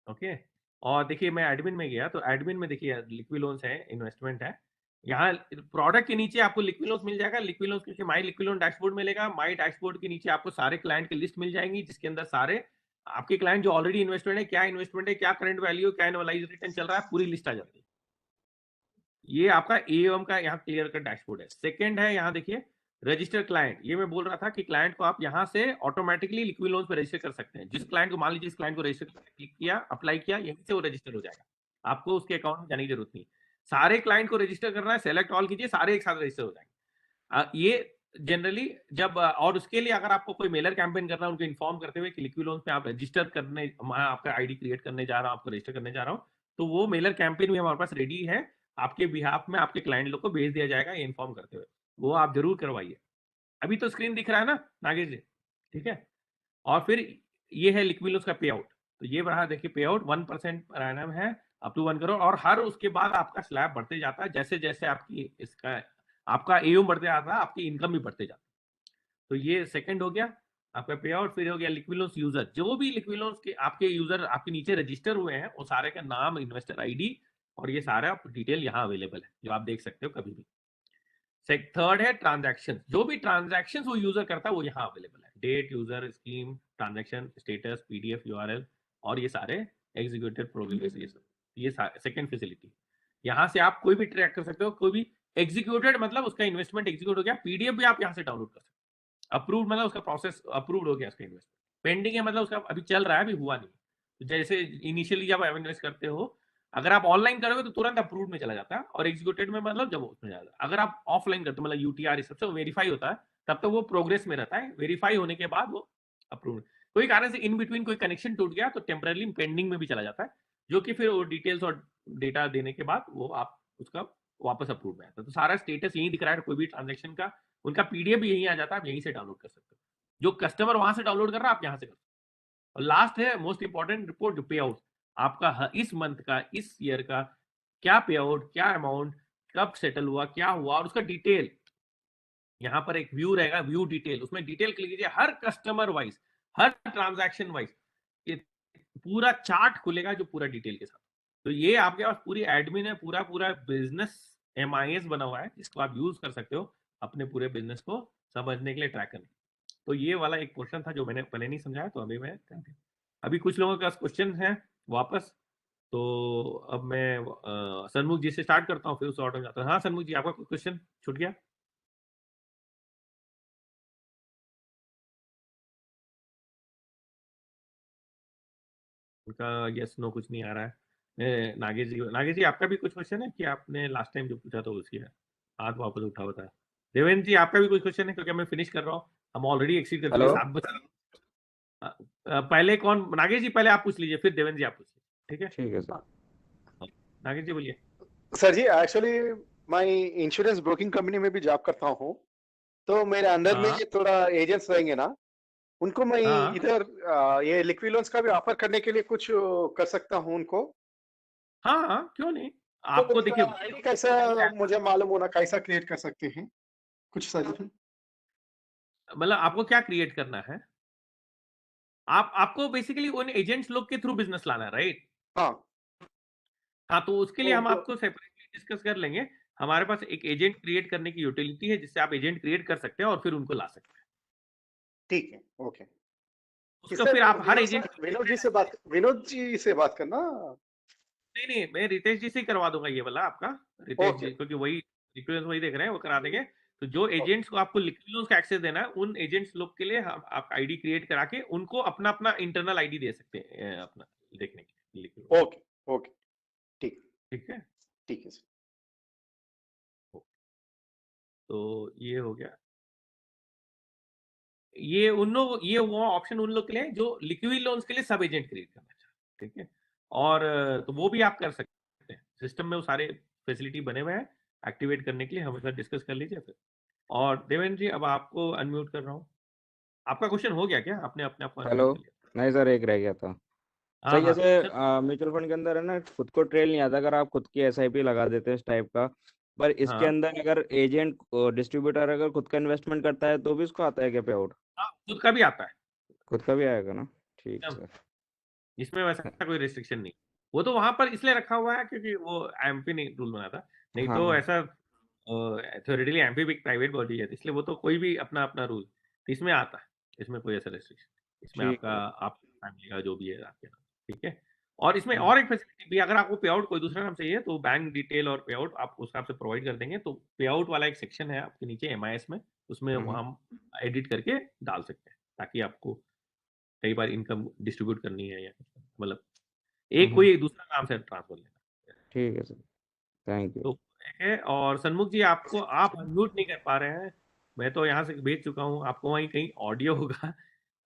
ओके, और देखिए मैं एडमिन में गया तो एडमिन में देखिए लिक्विड लोन्स है, इन्वेस्टमेंट है। यहाँ प्रोडक्ट के नीचे आपको लिक्विड लोन्स मिल जाएगा, लिक्विड लोन्स के माई लिक्विड लोन डैशबोर्ड मिलेगा। माई डैशबोर्ड के नीचे आपको सारे क्लाइंट की लिस्ट मिल जाएंगी, जिसके अंदर सारे आपके क्लाइंट जो ऑलरेडी इन्वेस्टमेंट है, क्या इन्वेस्टमेंट है, क्या करंट वैल्यू, क्या एनुअलाइज रिटर्न चल रहा है, पूरी लिस्ट आ जाती है। ये आपका एएम का यहाँ क्लियर का डैशबोर्ड है। सेकंड है, यहाँ देखिए रजिस्टर क्लाइंट। ये मैं बोल रहा था कि क्लाइंट को आप यहाँ से ऑटोमेटिकली लिक्विड लोन्स पे रजिस्टर कर सकते हैं। जिस क्लाइंट को, मान लीजिए, इस क्लाइंट को रजिस्टर क्लिक किया, अप्लाई किया, यहीं से वो रजिस्टर हो जाएगा, आपको उसके अकाउंट में जाने की जरूरत नहीं। सारे क्लाइंट को रजिस्टर करना है, सेलेक्ट ऑल कीजिए, सारे एक साथ रजिस्टर हो जाएंगे। ये जनरली जब और उसके लिए अगर आपको कोई मेलर कैंपेन करना है, उनको इन्फॉर्म करते हुए कि लिक्विड लोन्स पे आप रजिस्टर करने, मैं आपका आईडी क्रिएट करने जा रहा हूँ, आपको रजिस्टर करने जा रहा हूँ, तो वो मेलर कैंपेन भी हमारे पास रेडी है, आपके बिहाफ में आपके क्लाइंट लोग को भेज दिया जाएगा ये इन्फॉर्म करते हुए। वो आप जरूर करवाइए। अभी तो स्क्रीन दिख रहा है ना नागेश जी, ठीक है। और फिर ये है लिक्विड लोन्स का पे आउट। तो ये रहा, देखिए पे आउट 1% पर एनम है, अप टू 1 करोड़। और हर उसके बाद आपका स्लैब बढ़ते जाता है, जैसे जैसे आपकी इसका आपका एयू बढ़ते जाता है, आपकी इनकम भी बढ़ते जाता है। तो ये सेकंड हो गया आपका पे आउट। फिर हो गया लिक्विड लोन्स यूजर। जो भी लिक्विड लोन्स के आपके यूजर आपके नीचे रजिस्टर हुए हैं, वो सारे का नाम, इन्वेस्टर आईडी और ये सारा डिटेल यहाँ अवेलेबल है, जो आप देख सकते हो कभी भी। थर्ड है ट्रांजैक्शन। जो भी ट्रांजैक्शन वो यूजर करता है वो यहाँ अवेलेबल है। Date, user, scheme, transaction status, PDF, URL और ये सारे एग्जीक्यूटेड प्रोग्रेस, ये सब, ये सेकंड फैसिलिटी। यहाँ से आप कोई भी ट्रैक कर सकते हो। कोई भी एग्जीक्यूटेड मतलब उसका इन्वेस्टमेंट एग्जीक्यूट हो गया, पीडीएफ भी आप यहाँ से डाउनलोड कर सकते हो। अप्रूव्ड मतलब उसका प्रोसेस अप्रूव्ड हो गया, उसका इन्वेस्टमेंट। पेंडिंग है मतलब उसका अभी चल रहा है, अभी हुआ नहीं। तो जैसे इनिशियली जब आप इन्वेस्ट करते हो, अगर आप ऑनलाइन करोगे तो तुरंत अप्रूव्ड में चला जाता है, और एग्जीक्यूटेड में मतलब जब उसमें जाता है। अगर आप ऑफलाइन करते हो, मतलब यूटीआर सबसे वेरीफाई होता है, तब तक वो प्रोग्रेस में रहता है। वेरीफाई होने के बाद वो अप्रूव्ड। कोई कारण से इन बिटवीन कोई कनेक्शन टूट गया तो टेम्पररी पेंडिंग में भी चला जाता है, जो कि फिर वो डिटेल्स और डेटा देने के बाद वो आप उसका वापस अप्रूव में आता है। तो सारा स्टेटस यही दिख रहा है, कोई भी ट्रांजेक्शन का उनका पीडीएफ भी यहीं आ जाता है, आप यहीं से डाउनलोड कर सकते हो। जो कस्टमर वहां से डाउनलोड कर रहा है, आप यहाँ से कर सकते हो। और लास्ट है मोस्ट इंपॉर्टेंट रिपोर्ट, जो पे आउट आपका इस मंथ का, इस ईयर का क्या पे आउट, क्या अमाउंट, कब सेटल हुआ, क्या हुआ, और उसका डिटेल। यहाँ पर एक व्यू रहेगा, व्यू डिटेल, उसमें डिटेल क्लिक कीजिए, हर कस्टमर वाइज, हर ट्रांजैक्शन वाइज ये पूरा चार्ट खुलेगा, जो पूरा डिटेल के साथ। तो ये आपके पास पूरी एडमिन है, पूरा पूरा बिजनेस एमआईएस बना हुआ है, जिसको आप यूज कर सकते हो अपने पूरे बिजनेस को समझने के लिए, ट्रैक करने। तो ये वाला एक क्वेश्चन था जो मैंने पहले नहीं समझाया, तो अभी मैं अभी कुछ लोगों के पास क्वेश्चन है वापस। तो अब मैं सन्मुख जी से स्टार्ट करता हूँ, फिर उस ऑर्डर में जाता हूँ। हाँ सन्मुख जी, आपका कोई क्वेश्चन छूट गया? उनका यस नो कुछ नहीं आ रहा है। नागेश जी आपका भी कुछ क्वेश्चन है कि आपने लास्ट टाइम जो पूछा था उसकी है? हाथ वापस उठा हुआ था। देवेंद्र जी आपका भी कोई क्वेश्चन है? क्योंकि मैं फिनिश कर रहा हूँ, हम ऑलरेडी एक्सीड कर चुके हेलो 7 बजे। पहले कौन? नागेश जी पहले आप पूछ लीजिए, फिर देवेंद्र जी आप पूछ लीजिए, ठीक है? ठीक है सर। नागेश जी बोलिए। सर जी, एक्चुअली मैं इंश्योरेंस ब्रोकिंग कंपनी में भी जॉब करता हूँ, तो मेरे अंदर में हाँ ये थोड़ा एजेंट्स रहेंगे ना, उनको मैं हाँ इधर ये लिक्विड लोन्स का भी ऑफर करने के लिए कुछ कर सकता हूँ उनको। हाँ हाँ, क्यों नहीं। तो आपको देखिए, उनका आईडी कैसा मुझे मालूम होना, कैसा क्रिएट कर सकते हैं, कुछ सजेशन? मतलब आपको क्या क्रिएट करना है? आपको बेसिकली उन एजेंट्स लोग के थ्रू बिजनेस लाना है, राइट? हाँ, हाँ, तो उसके लिए तो हम आपको सेपरेटली डिस्कस कर लेंगे। हमारे पास एक एजेंट क्रिएट करने की यूटिलिटी है, जिससे आप एजेंट क्रिएट कर सकते हैं और फिर उनको ला सकते हैं। ठीक है, ओके। उसको किससे? फिर आप हर एजेंट, विनोद जी से बात करना। नहीं नहीं, मैं रितेश जी से ही करवा दूंगा ये वाला आपका। रितेश ओके जी, क्योंकि वही रिक्वेस्ट वही देख रहे हैं, वो करा देंगे। तो जो ओके एजेंट्स को आपको लिक्विड लोन्स का एक्सेस देना है, उन एजेंट्स लोग के लिए हम आप आईडी क्रिएट करा के उनको अपना अपना इंटरनल आईडी दे सकते हैं, अपना देखने के लिए लिक्विड लोन्स। ओके ओके, ठीक ठीक है, ठीक है सर। तो ये हो गया। ये उन लोग, ये वो ऑप्शन उन लोग के लिए जो लिक्विड लोन्स के लिए सब एजेंट क्रिएट करना चाहते हैं, ठीक है। और तो वो भी आप कर सकते हैं, सिस्टम में वो सारे फैसिलिटी बने हुए हैं। एक्टिवेट करने के लिए हम साथ डिस्कस कर लीजिए फिर। और देवेंद्र जी, अब आपको अनम्यूट कर रहा हूँ। आपका क्वेश्चन हो गया क्या? आपने अपने आप को हेलो। अनम्यूट कर लिया? नहीं सर, एक रह गया था हाँ सर। हाँ जैसे सर। म्यूचुअल फंड के अंदर है ना, खुद को ट्रेल नहीं आता, अगर आप खुद की एसआईपी लगा देते हैं इस टाइप का, पर इसके हाँ अंदर अगर एजेंट डिस्ट्रीब्यूटर अगर खुद का इन्वेस्टमेंट करता है तो भी उसको आता है क्या पे आउट? हाँ, खुद का भी आता है खुद का भी आएगा ना? ठीक एकदम। सर। इसमें वैसा कोई रिस्ट्रिक्शन नहीं। वो तो वहां पर इसलिए रखा हुआ है क्योंकि वो एमपी ने रूल बना था, नहीं हाँ तो हाँ ऐसा थ्योरेटिकली एमपी भी प्राइवेट बॉडी है, इसलिए वो तो कोई भी अपना अपना रूल इसमें आता है। इसमें कोई ऐसा रिस्ट्रिक्शन, इसमें ठीक आपका है। आप फैमिली का जो भी है आपके नाम, ठीक है। और इसमें हम्म, और एक फैसिलिटी भी, अगर आपको पे आउट कोई दूसरा नाम चाहिए तो बैंक डिटेल और पे आउट आप उस हिसाब से प्रोवाइड कर देंगे। तो पे आउट वाला एक सेक्शन है आपके नीचे एमआईएस में, उसमें हम्म, हम एडिट करके डाल सकते हैं, ताकि आपको कई बार इनकम डिस्ट्रीब्यूट करनी है या कुछ, मतलब एक हम्म, कोई एक दूसरा नाम से ट्रांसफर लेना। ठीक है सर। Thank you. तो एक है। और सन्मुख जी, आपको आप अनम्यूट नहीं कर पा रहे हैं, मैं तो यहाँ से भेज चुका हूँ आपको, वहीं कहीं ऑडियो होगा।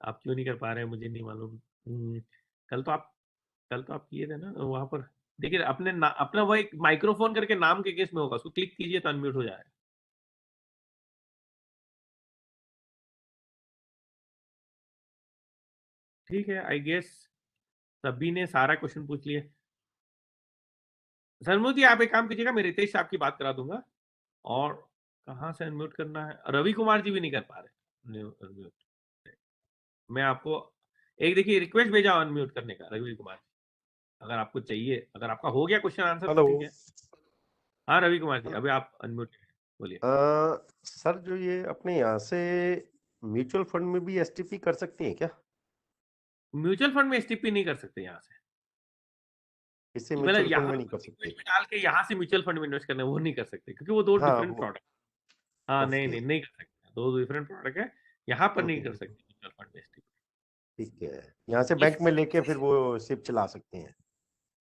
आप क्यों नहीं कर पा रहे हैं मुझे नहीं मालूम। कल तो आप कल तो आप किए थे ना वहां पर। देखिए अपना वो एक माइक्रोफोन करके नाम के केस में होगा, उसको क्लिक कीजिए तो अनम्यूट हो जाएगा। ठीक है, आई गेस सभी ने सारा क्वेश्चन पूछ लिए। सन्मुख जी आप एक काम कीजिएगा, मैं रितेश साहब की बात करा दूंगा। और कहाँ से अनम्यूट करना है, रवि कुमार जी भी नहीं कर पा रहे अनम्यूट। मैं आपको एक देखिए रिक्वेस्ट भेजा अनम्यूट करने का, रवि कुमार जी, अगर आपको चाहिए, अगर आपका हो गया क्वेश्चन आंसर तो हेलो। ठीक है। हाँ रवि कुमार जी, अभी आप अनम्यूट बोलिए। सर जो ये अपने यहाँ से म्यूचुअल फंड में भी एसटीपी कर सकते हैं क्या? म्यूचुअल फंड में एसटीपी नहीं कर सकते यहाँ से, इससे मतलब म्यूचुअल फंड यहाँ में नहीं कर रिक्वेस्ट सकते? में डाल के यहाँ से म्यूचुअल फंड में इन्वेस्ट करना है, वो नहीं कर सकते क्योंकि वो दो हाँ डिफरेंट वो। प्रोडक्ट। हाँ नहीं ओके। नहीं नहीं कर सकते, दो डिफरेंट प्रोडक्ट है, यहाँ पर नहीं कर हम्म, सकते म्यूचुअल फंड में एसटीपी। ठीक है। यहाँ से बैंक में लेके फिर वो सिप चला सकते हैं?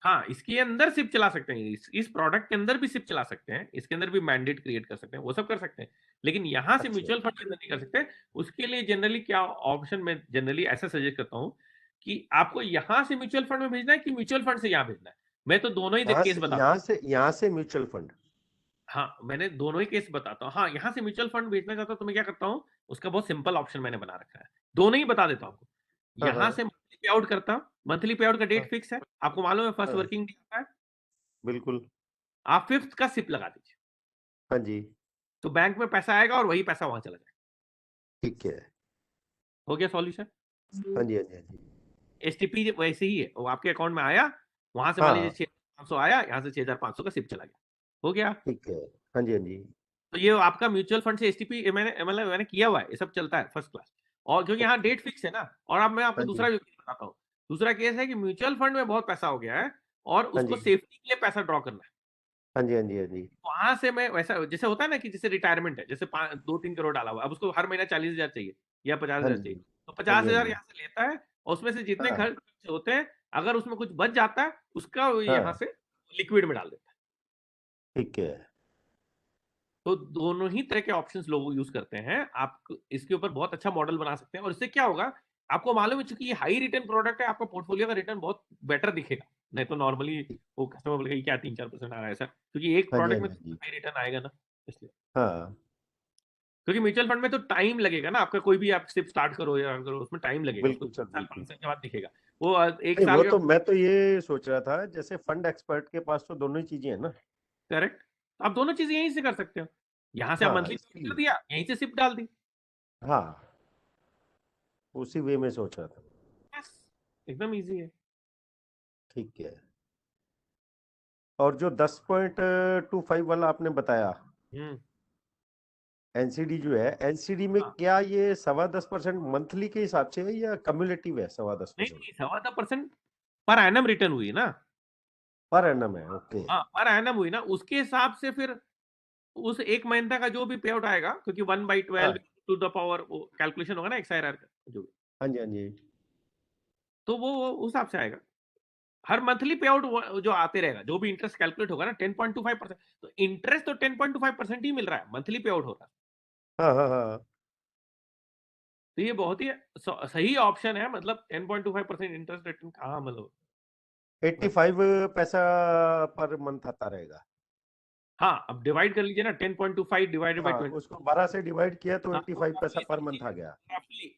हाँ इसके अंदर सिप चला सकते हैं, इस प्रोडक्ट के अंदर भी सिप चला सकते हैं, इसके अंदर भी मैंडेट क्रिएट कर सकते हैं, वो सब कर सकते हैं। लेकिन यहाँ से अच्छा। म्यूचुअल फंड के अंदर नहीं कर सकते। उसके लिए जनरली क्या ऑप्शन मैं जनरली ऐसा सजेस्ट करता हूँ कि आपको यहाँ से म्यूचुअल फंड में भेजना है कि म्यूचुअल फंड से यहाँ भेजना है। मैं तो दोनों ही केस बताता हूँ। यहाँ से म्यूचुअल फंड। हाँ मैंने दोनों ही केस बताता हूँ। हाँ यहाँ से म्यूचुअल फंड भेजना चाहता हूँ तो मैं क्या करता हूँ, उसका बहुत सिंपल ऑप्शन मैंने बना रखा है, दोनों ही बता देता हूँ आपको। हाँ यहाँ हाँ से मंथली पे आउट करता हूँ, मंथली पे आउट का हाँ डेट फिक्स है, आपको मालूम है फर्स्ट हाँ, वर्किंग डे होता है। बिल्कुल। आप 5th का सिप लगा दीजिए, हाँ जी। तो बैंक में पैसा आएगा और वही पैसा वहां चला जाएगा। ठीक है। हो गया सॉल्यूशन। हाँ जी हाँ जी हाँ जी। एसटीपी वैसे ही है, वो आपके अकाउंट में आया, वहां से मान लीजिए हाँ 6,500 आया, यहाँ से 6,500 का सिप चला गया, हो गया। ठीक है। हाँ जी हाँ जी। तो ये आपका म्यूचुअल फंड से एसटीपी मैंने किया हुआ है, ये सब चलता है फर्स्ट क्लास। और क्योंकि यहाँ डेट फिक्स है ना। और अब मैं आपको हाँ जी दूसरा भी केस बताता हूँ। दूसरा केस है कि म्यूचुअल फंड में बहुत पैसा हो गया है और हाँ उसको जी सेफ्टी के लिए पैसा ड्रॉ करना है। हाँ जी हाँ जी हाँ जी। वहां से मैं वैसा जैसे होता है ना कि जैसे रिटायरमेंट है, जैसे 2-3 करोड़ डाला हुआ, अब उसको हर महीना 40,000 चाहिए या पचास हाँ हजार जी चाहिए, तो हाँ जी हाँ 50,000 जी। यहाँ से लेता है और उसमें से जितने हाँ खर्च होते हैं, अगर उसमें कुछ बच जाता है उसका वो यहाँ हाँ से लिक्विड में डाल देता है। ठीक है। तो दोनों ही तरह के ऑप्शंस लोग यूज करते हैं। आप इसके ऊपर बहुत अच्छा मॉडल बना सकते हैं और इससे क्या होगा, आपको मालूम है चूंकि ये हाई रिटर्न प्रोडक्ट है, आपका पोर्टफोलियो का रिटर्न बहुत बेटर दिखेगा। नहीं तो नॉर्मली वो कस्टमर बोलेगा कि क्या 3-4% आ रहा है ऐसा, क्योंकि एक हाँ जी प्रोडक्ट हाँ में जी हाँ जी। हाई रिटर्न आएगा ना, इसलिए। हाँ क्योंकि म्यूचुअल फंड में तो टाइम लगेगा ना, आपका कोई भी आप सिर्फ स्टार्ट करो या करो, उसमें टाइम लगेगा, उसको बिल्कुल सर 4-5 बिल्कुल। साल के बाद दिखेगा। वो एक नहीं साल वो के तो मैं तो ये सोच रहा था, जैसे फंड एक्सपर्ट के पास तो दोनों ही चीजें हैं ना। करेक्ट, आप दोनों चीजें यहीं से कर सकते हो। यहाँ से आप हाँ मंथली कर इसलिए। दिया, यहीं से सिप डाल दी, हाँ उसी वे में सोच रहा था। बस एकदम इजी है। ठीक है। और जो 10.25 वाला आपने बताया हम्म एनसीडी जो है, एनसीडी में हाँ। क्या ये 10.25% मंथली के हिसाब से है या कम्युलेटिव है? नहीं 10.25% नहीं, 7.25% पर एनम रिटर्न हुई ना। पर एनम है? ओके। हाँ पर एनम हुई ना, उसके हिसाब से फिर उस एक महीने का जो भी पे आउट आएगा, क्योंकि 1/12 हाँ टू द पावर वो कैलकुलेशन होगा ना XIRR का जो भी, हाँ जी हाँ जी। तो वो उस हिसाब से आएगा। हर मंथली पे आउट जो आते रहेगा, जो भी इंटरेस्ट कैलकुलेट होगा ना 10.25%, तो इंटरेस्ट तो 10.25% ही मिल रहा है, मंथली पे आउट हो रहा है। हाँ हाँ हाँ। तो ये बहुत ही सही ऑप्शन है, मतलब 10.25% इंटरेस्ट रेट कहाँ, मतलब 85 पैसा पर मंथ आता रहेगा। हाँ अब डिवाइड कर लीजिए ना, 10.25 डिवाइडेड बाय हाँ 20। उसको 12 से डिवाइड किया तो 85 पैसा पर मंथ आ गया।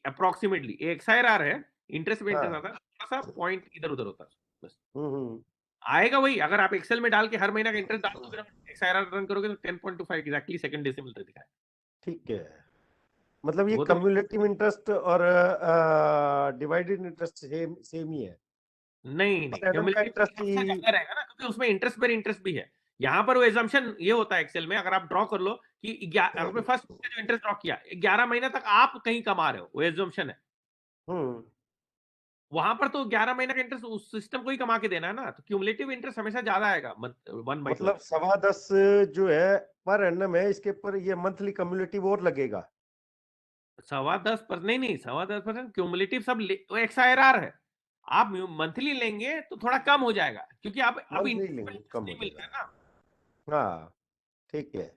अप्रोक्सीमेटली XIRR है, इंटरेस्ट पे इंटरेस्ट हाँ आता है, थोड़ा सा पॉइंट इधर उधर होता है बस। हम्म। आएगा वही। अगर आप एक्सेल में डाल के हर महीना का इंटरेस्ट डाल दोगे, XIRR रन करोगे तो 10.25 एग्जैक्टली सेकंड डेसिमल तक दिखाएगा। ठीक है, मतलब ये वो तो कम्युलेटिव इंटरेस्ट और डिवाइडेड इंटरेस्ट सेम सेम ही है, नहीं पर एनम का इंटरेस्ट इससे ही। ज्यादा रहेगा ना, क्योंकि उसमें इंटरेस्ट पर इंटरेस्ट भी है। यहाँ पर वो एजम्पशन ये होता है एक्सेल में, अगर आप ड्रॉ कर लो कि आपने फर्स्ट जो इंटरेस्ट ड्रॉ किया 11 महीने तक आप कहीं कमा रहे हो, वो एजम्पशन है। हम्म, वहां पर तो 11 महीने का इंटरेस्ट उस सिस्टम को ही कमा के देना है ना, तो क्यूमुलेटिव इंटरेस्ट हमेशा ज्यादा आएगा 1/12। मतलब 10.25 जो है पर एनम है, इसके ऊपर ये मंथली कम्युलेटिव और लगेगा। 10.25%, नहीं 10.25% क्यूमुलेटिव सब वो XIRR है। आप मंथली लेंगे तो थोड़ा कम हो जाएगा, क्योंकि आप अब मंथली इंटरेस्ट लेंगे कम हो नहीं मिलता है जाएगा। ना, हाँ ठीक है।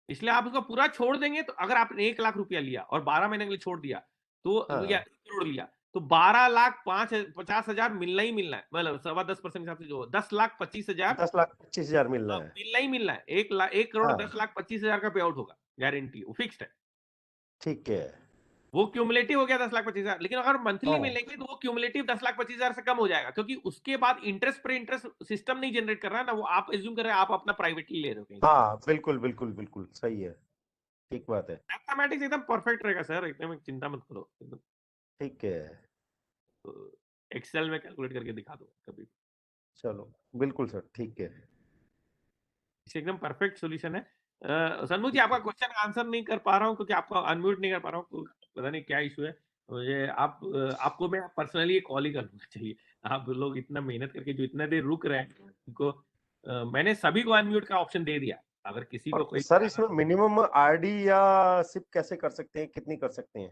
इसलिए आप उसको पूरा छोड़ देंगे। तो अगर आपने 1 लाख रुपया लिया और 12 महीने के लिए छोड़ दिया, तो या हाँ 1 करोड़ लिया, तो 12,50,000 मिलना ही मिलना है। मतलब 10.25% हिसाब से जो 10,25,000 10,25,000 मिलना है। मिलना ही मिलना है। 1 करोड़ हाँ 10,25,000 का पे आउट होगा, गारंटी, वो फिक्स्ड है। ठीक है। वो क्यूमुलेटिव हो गया 10,25,000, लेकिन अगर मंथली में हाँ लेंगे तो वो क्यूमुलेटिव 10,25,000 से कम हो जाएगा, क्योंकि उसके बाद इंटरेस्ट पर इंटरेस्ट सिस्टम नहीं जनरेट कर रहा है ना, वो आप एज्यूम कर रहे हैं आप अपना प्राइवेटली ले रहे हो कहीं। हाँ बिल्कुल बिल्कुल बिल्कुल सही है, ठीक बात है। मैथमेटिक्स एकदम परफेक्ट रहेगा सर, एकदम चिंता मत करो एकदम। ठीक है, एक्सेल में कैलकुलेट करके दिखा दो कभी। चलो बिल्कुल सर, ठीक है। इसे एकदम परफेक्ट सॉल्यूशन है। सन्मु जी, ठीक आपका है। क्वेश्चन आंसर नहीं कर पा रहा हूँ क्योंकि आपको अनम्यूट नहीं कर पा रहा हूँ, पता नहीं क्या इशू है मुझे। आपको मैं पर्सनली कॉल ही कर लूंगा। चलिए, आप लोग इतना मेहनत करके जो इतना देर रुक रहे हैं उनको, मैंने सभी को अनम्यूट का ऑप्शन दे दिया। अगर किसी को और कोई सर इसमें मिनिमम आरडी या सिप कैसे कर सकते हैं, कितनी कर सकते हैं?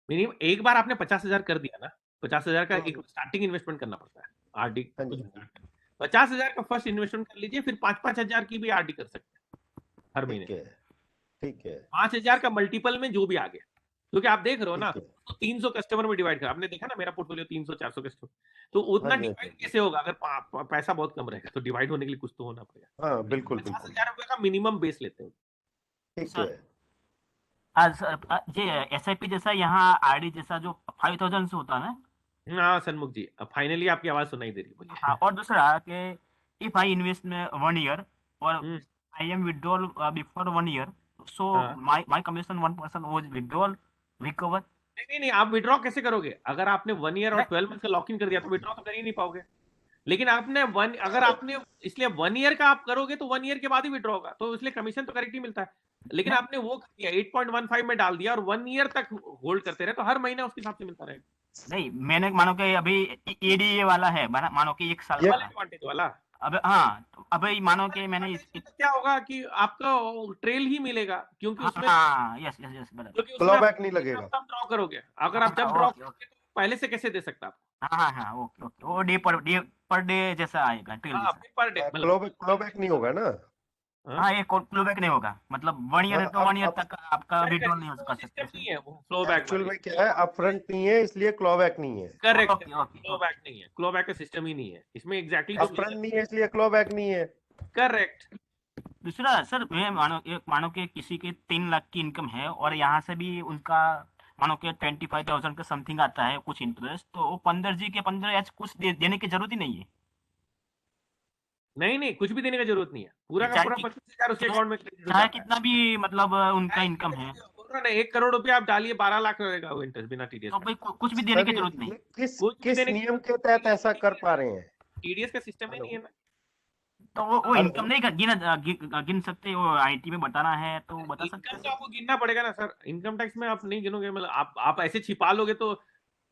मिनिमम एक बार आपने 50,000 कर दिया ना, 50,000 का एक हम्म, स्टार्टिंग इन्वेस्टमेंट करना पड़ता है। आरडी हाँ कुछ जी हाँ जी, 50,000 का फर्स्ट इन्वेस्टमेंट कर लीजिए, फिर 5,000 की भी आरडी कर सकते हैं हर महीने। ठीक है। ठीक है। 5,000 का मल्टीपल में जो भी आ गया, क्योंकि आप देख रहे हो ना, ठीक है। तो 300 कस्टमर में डिवाइड कर, आपने देखा ना मेरा पोर्टफोलियो 300-400 कस्टमर, तो हाँ उतना जी हाँ जी हाँ डिवाइड जी। कैसे होगा? अगर पैसा बहुत कम रहेगा तो डिवाइड होने के लिए कुछ तो होना पड़ेगा। हाँ बिल्कुल पचास बिल्कुल। हजार रुपए का मिनिमम बेस लेते हैं। ठीक सर है। सर ये एसआईपी जैसा यहाँ आरडी जैसा जो 5,000 से होता है ना। हाँ सन्मुख जी, अब फाइनली आपकी आवाज सुनाई दे रही है, हाँ, बोलिए। और दूसरा कि इफ आई इन्वेस्ट में 1 ईयर और hmm, I am withdrawal before 1 year, so हाँ। माई कमीशन 1% वो विड्रॉल रिकवर। नहीं, आप विड्रॉ कैसे करोगे? अगर आपने 1 ईयर और 12 मंथ का लॉक इन कर दिया तो विड्रॉ तो कर ही नहीं पाओगे। लेकिन अगर आपने, इसलिए 1 ईयर का आप करोगे तो 1 ईयर के बाद ही विड्रॉ होगा, तो इसलिए कमीशन तो करेक्ट ही मिलता है। लेकिन आपने वो कर दिया 8.15 में डाल दिया और 1 ईयर तक होल्ड करते रहे, तो हर महीना उसके हिसाब से मिलता रहेगा। नहीं, मैंने मानो कि अभी एडीए वाला है, मानो कि 1 साल ये वाला। एडवांटेज वाला। अब हाँ, तो अभी मानो कि मैंने क्या होगा कि आपका ट्रेल ही मिलेगा, क्योंकि हाँ उसमें, हाँ, यस यस यस, बराबर। क्योंकि उसमें क्लॉ आप बैक नहीं लगेगा। तब ड्रॉ करोगे। अगर आप जब हाँ, ड्रॉ ओके करोगे ओके, तो पहले से कैसे दे सकता आप? हाँ हाँ हाँ, ओके ओके, वो पर डे जैसा आएगा, ट्रेल हाँ, जैसा। फिर पर डे मतलब। क्लॉ बैक नहीं होगा ना? हाँ, हाँ, ये फ्लो बैक नहीं होगा, मतलब 1 ईयर हाँ, है तो 1 ईयर अब तक आपका करेक्ट है, विड्रॉल नहीं कर सिस्टम सकते नहीं इसमें। है वो फ्लो बैक एक्चुअल वाली। में क्या है, अपफ्रंट नहीं है इसलिए क्लॉ बैक नहीं है। करेक्ट, ओके ओके क्लो ओके। बैक नहीं है, क्लो बैक का सिस्टम ही नहीं है इसमें, एग्जैक्टली जो अपफ्रंट नहीं है इसलिए क्लॉ बैक नहीं है। करेक्ट। दूसरा सर, मैं मानो कि किसी के 3 लाख की इनकम है और यहाँ से भी उनका मानो कि 25,000 का समथिंग आता है कुछ इंटरेस्ट, तो वो 15 जी के 15 कुछ देने की जरूरत ही नहीं है। नहीं, कुछ भी देने का जरूरत नहीं है, पूरा का पूरा 25,000 उसके अकाउंट में क्रेडिट हो चाहे जाता है। कितना भी मतलब उनका इनकम है, बोल रहा ना, 1 करोड़ रुपया आप डालिए, 12 लाख रहेगा वो इंटरेस्ट बिना टीडीएस तो का। भाई कुछ भी देने सर की जरूरत नहीं। ये कुछ भी किस देने नियम के तहत ऐसा कर पा रहे हैं? टीडीएस का सिस्टम ही हेलो नहीं है ना। तो वो हेलो। इनकम नहीं गिन सकते, वो आईटी में बताना है तो बता सकते इनकम हैं तो सर। आपको गिनना पड़ेगा ना सर, इनकम टैक्स में आप नहीं गिनोगे, मतलब आप ऐसे छिपा लोगे तो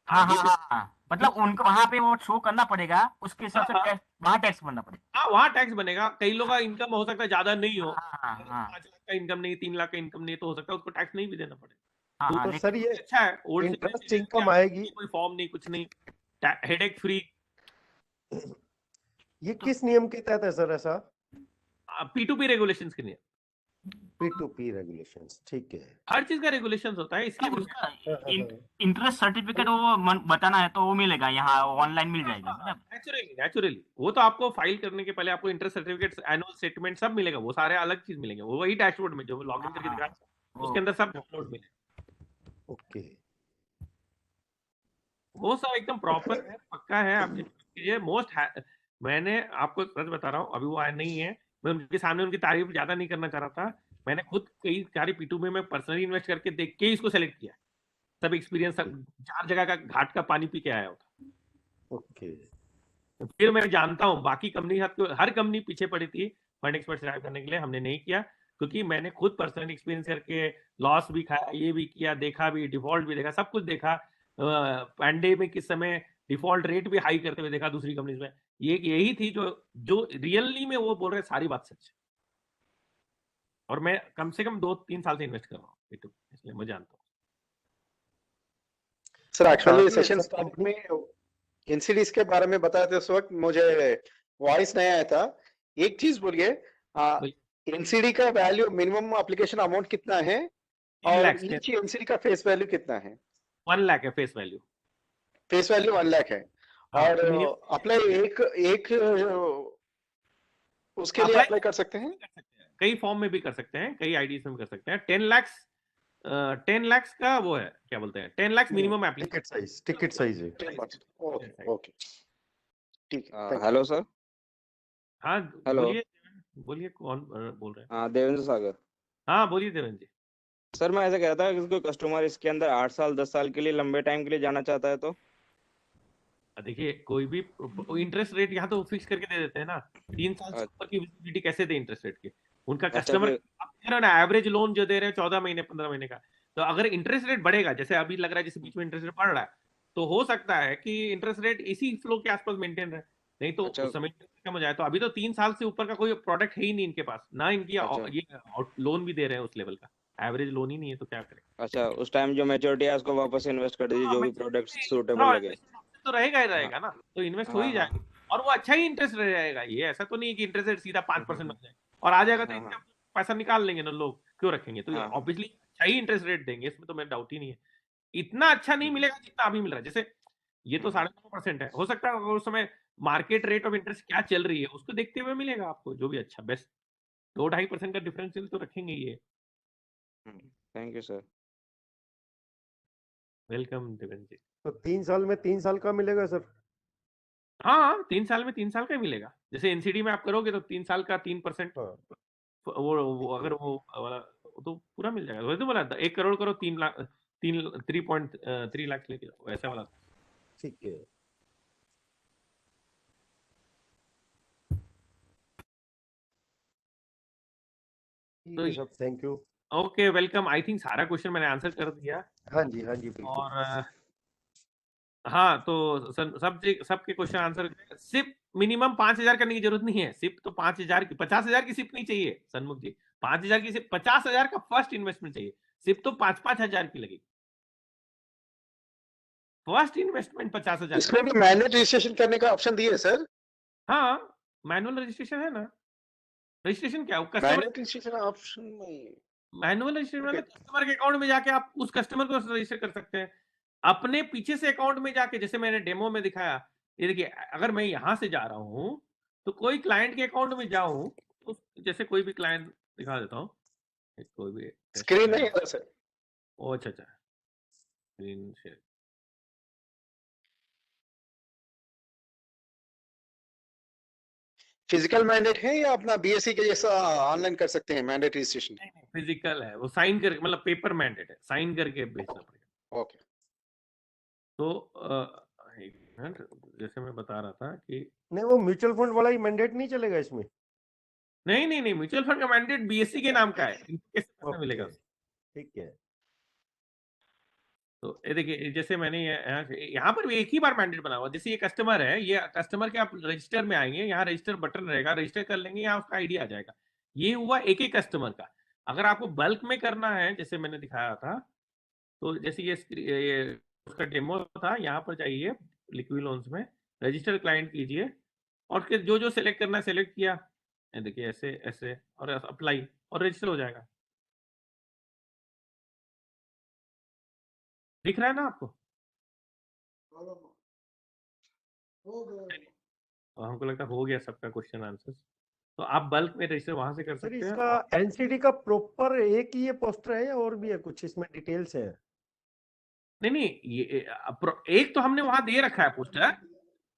हाँ आगे हाँ से। हाँ हाँ, मतलब उनको वहां पे वो शो करना पड़ेगा, उसके हिसाब से हाँ, टैक्स, वहाँ टैक्स भरना पड़ेगा। हाँ, वहाँ टैक्स बनेगा। कई लोग का इनकम हो सकता है ज्यादा नहीं हो, हाँ हाँ हाँ 5 लाख का इनकम नहीं, 3 लाख का इनकम नहीं, तो हो सकता है उसको टैक्स नहीं भी देना पड़े। हाँ तो हाँ, तो सर लेकिन ये अच्छा है, ओल्ड इंटरेस्ट इनकम आएगी, कोई फॉर्म नहीं, कुछ नहीं, हेडेक फ्री। ये तो किस नियम के तहत है सर ऐसा? P2P रेगुलेशंस के लिए, P2P रेगुलेशंस, ठीक है। हर चीज का रेगुलेशंस होता है इसलिए। उसका इंटरेस्ट सर्टिफिकेट वो बताना है तो वो मिलेगा, यहाँ ऑनलाइन मिल जाएगा मतलब। नेचुरली वो तो आपको फाइल करने के पहले आपको इंटरेस्ट सर्टिफिकेट, एनुअल स्टेटमेंट सब मिलेगा, वो सारे अलग चीज मिलेंगे, वो वही डैशबोर्ड में जो लॉगिन करके दिखा उसके अंदर सब डाउनलोड मिलेगा। ओके। वो सब एकदम प्रॉपर है, पक्का है। आप कीजिए। मोस्ट मैंने आपको सच बता रहा हूँ, अभी वो आया नहीं है, मैं उनके सामने उनकी तारीफ ज्यादा नहीं करना चाह रहा था। मैंने खुद कई सारी P2 में मैं पर्सनली इन्वेस्ट करके देख के ही इसको सेलेक्ट किया। सब एक्सपीरियंस, सब 4 जगह का घाट का पानी पी के आया होता। ओके। फिर मैं जानता हूँ बाकी कंपनी, हर कंपनी पीछे पड़ी थी फंड एक्सपर्ट ड्राइव करने के लिए, हमने नहीं किया क्योंकि मैंने खुद पर्सनल एक्सपीरियंस करके लॉस भी खाया, ये भी किया, देखा भी, डिफॉल्ट भी देखा, सब कुछ देखा। पैंडेमिक के समय डिफॉल्ट रेट भी हाई करते हुए देखा दूसरी कंपनीज में। ये यही थी जो रियली में वो बोल रहे सारी बात सच है। और मैं कम से कम 2-3 साल से इन्वेस्ट कर रहा हूँ P2, इसलिए मैं जानता हूँ। सर एक्चुअली ये सेशन सब स्टार्ट कंपनी में एनसीडीज के बारे में बताए थे उस वक्त, मुझे वॉइस नहीं आया था। एक चीज बोलिए, एनसीडी का वैल्यू मिनिमम एप्लीकेशन अमाउंट कितना है 3 और लाख ईच एनसीडी का फेस वैल्यू कितना है? 1 लाख है face value. Face value 1 lakh है। हाँ, और मिनिमम अप्लाई एक उसके लिए अप्लाई कर सकते हैं? कई फॉर्म में भी कर सकते हैं, कई आईडीज में भी कर सकते हैं। 10 लाख का वो है, क्या बोलते हैं, 10 lakh minimum application. Ticket size है। ओके ओके, ठीक है, thank you. Hello sir. हाँ हेलो। बोलिए, बोलिए कौन बोल रहे हैं? हाँ, देवेंद्र सागर। हाँ बोलिए देवेंद्र जी। सर मैं ऐसा कह रहा था कि कोई कस्टमर इसके अंदर 8 साल 10 साल के लिए लंबे टाइम के लिए जाना चाहता है तो? देखिए कोई भी इंटरेस्ट रेट यहाँ तो फिक्स करके दे देते हैं ना। 3 साल से ऊपर की विजिबिलिटी कैसे दे इंटरेस्ट रेट की? उनका अच्छा, कस्टमर, फिर आप कह रहे हो ना एवरेज लोन जो दे रहे हैं 14 महीने 15 महीने का, तो अगर इंटरेस्ट रेट बढ़ेगा, जैसे अभी लग रहा है जैसे बीच में इंटरेस्ट रेट बढ़ रहा है, तो हो सकता है कि इंटरेस्ट रेट इसी फ्लो के आसपास मेंटेन रहे, नहीं तो अच्छा उस समय कम हो जाए। तो अभी तो 3 साल से ऊपर का कोई प्रोडक्ट है ही नहीं इनके पास, ना इनकी अच्छा ये लोन भी दे रहे हैं उस लेवल का, एवरेज लोन ही नहीं है, तो क्या करें? अच्छा, उस टाइम जो मैच्योरिटी है उसको वापस इन्वेस्ट कर दीजिए, हाँ, जो भी maturity प्रोडक्ट में सूटेबल लगे। investment option तो रहेगा ही हाँ रहेगा ना, तो इन्वेस्ट हो हाँ ही हाँ जाएगा। और वो अच्छा ही इंटरेस्ट रह जाएगा, ये ऐसा तो नहीं है कि इंटरेस्ट रेट सीधा 5% बन जाए और आ जाएगा तो हाँ इनसे हाँ पैसा निकाल लेंगे ना लोग, क्यों रखेंगे? तो हाँ हाँ ऑब्वियसली अच्छा ही इंटरेस्ट रेट देंगे, इसमें तो मेरा डाउट ही नहीं है। इतना अच्छा नहीं मिलेगा जितना अभी मिल रहा है, जैसे ये तो 9.5% है, हो सकता है उस समय मार्केट रेट ऑफ इंटरेस्ट क्या चल रही है उसको देखते हुए मिलेगा आपको जो भी अच्छा बेस्ट। 2-2.5% का डिफरेंशियल तो रखेंगे ये। Thank you sir. Welcome Devendra ji. तो 3 साल में 3 साल का मिलेगा सर? हाँ 3 साल में 3 साल का ही मिलेगा, जैसे एनसीडी में आप करोगे तो 3 साल का 3%, हाँ। वो अगर वो वाला तो पूरा मिल जाएगा। वही तो बोला था 1 करोड़ करो 3 लाख 3.3 लाख लेके जाओ, ऐसा वाला। ठीक है। ठीक है sir, thank you. Okay welcome. I think सारा क्वेश्चन मैंने आंसर कर दिया। हाँ जी बिल्कुल। और हाँ तो सबके क्वेश्चन आंसर। सिर्फ मिनिमम 5,000 करने की जरूरत नहीं है, सिर्फ तो 5,000 की 50,000 की सिर्फ नहीं चाहिए सन्मुख जी, 5,000 की सिर्फ 50,000 का फर्स्ट इन्वेस्टमेंट चाहिए, सिर्फ तो 5,000 की लगेगी फर्स्ट इन्वेस्टमेंट 50,000। इसमें भी मैनुअल रजिस्ट्रेशन करने का ऑप्शन दिए सर? हाँ मैनुअल रजिस्ट्रेशन है ना। रजिस्ट्रेशन क्या कस्टमर मैनुअल रजिस्ट्रेशन ऑप्शन नहीं। Manual registration Okay. मतलब कस्टमर के अकाउंट में जाके आप उस कस्टमर को रजिस्टर कर सकते हैं अपने पीछे से अकाउंट में जाके, जैसे मैंने डेमो में दिखाया। ये देखिए अगर मैं यहाँ से जा रहा हूँ तो कोई क्लाइंट के अकाउंट में जाऊं तो जैसे कोई भी क्लाइंट दिखा देता हूँ, कोई भी स्क्रीन नहीं है सर? ओ अच्छा स्क्रीन शेयर। फिजिकल मैंडेट है या अपना बीएससी के जैसा ऑनलाइन कर सकते हैं मैंडेट रजिस्ट्रेशन? फिजिकल है, वो साइन कर मतलब पेपर मैंडेट है, साइन करके भेजना पड़ेगा। ओके। तो एक मिनट, जैसे मैं बता रहा था कि नहीं, वो म्यूचुअल फंड वाला ही मैंडेट नहीं चलेगा इसमें? नहीं म्यूचुअल फंड का मैंडेट बीएससी के नाम का है, इनको कैसे पैसा मिलेगा? ठीक है। तो ये देखिए जैसे मैंने यहाँ पर भी एक ही बार मैंडेट बना हुआ, जैसे ये कस्टमर है, ये कस्टमर के आप रजिस्टर में आएंगे, यहाँ रजिस्टर बटन रहेगा, रजिस्टर कर लेंगे, यहाँ उसका आईडी आ जाएगा। ये हुआ एक एक कस्टमर का। अगर आपको बल्क में करना है जैसे मैंने दिखाया था, तो जैसे ये उसका डेमो था, यहाँ पर जाइए लिक्विड लोन्स में रजिस्टर क्लाइंट कीजिए और फिर जो जो सिलेक्ट करना है सिलेक्ट किया, देखिए ऐसे ऐसे और अप्लाई और रजिस्टर हो जाएगा। दिख रहा है ना आपको? हमको लगता है हो गया सबका क्वेश्चन आंसर। तो आप बल्क में रजिस्टर वहां से कर सर सकते हैं। इसका एनसीडी का प्रॉपर एक ही ये पोस्टर है या और भी है कुछ इसमें डिटेल्स है? नहीं ये एक तो हमने वहां दे रखा है पोस्टर,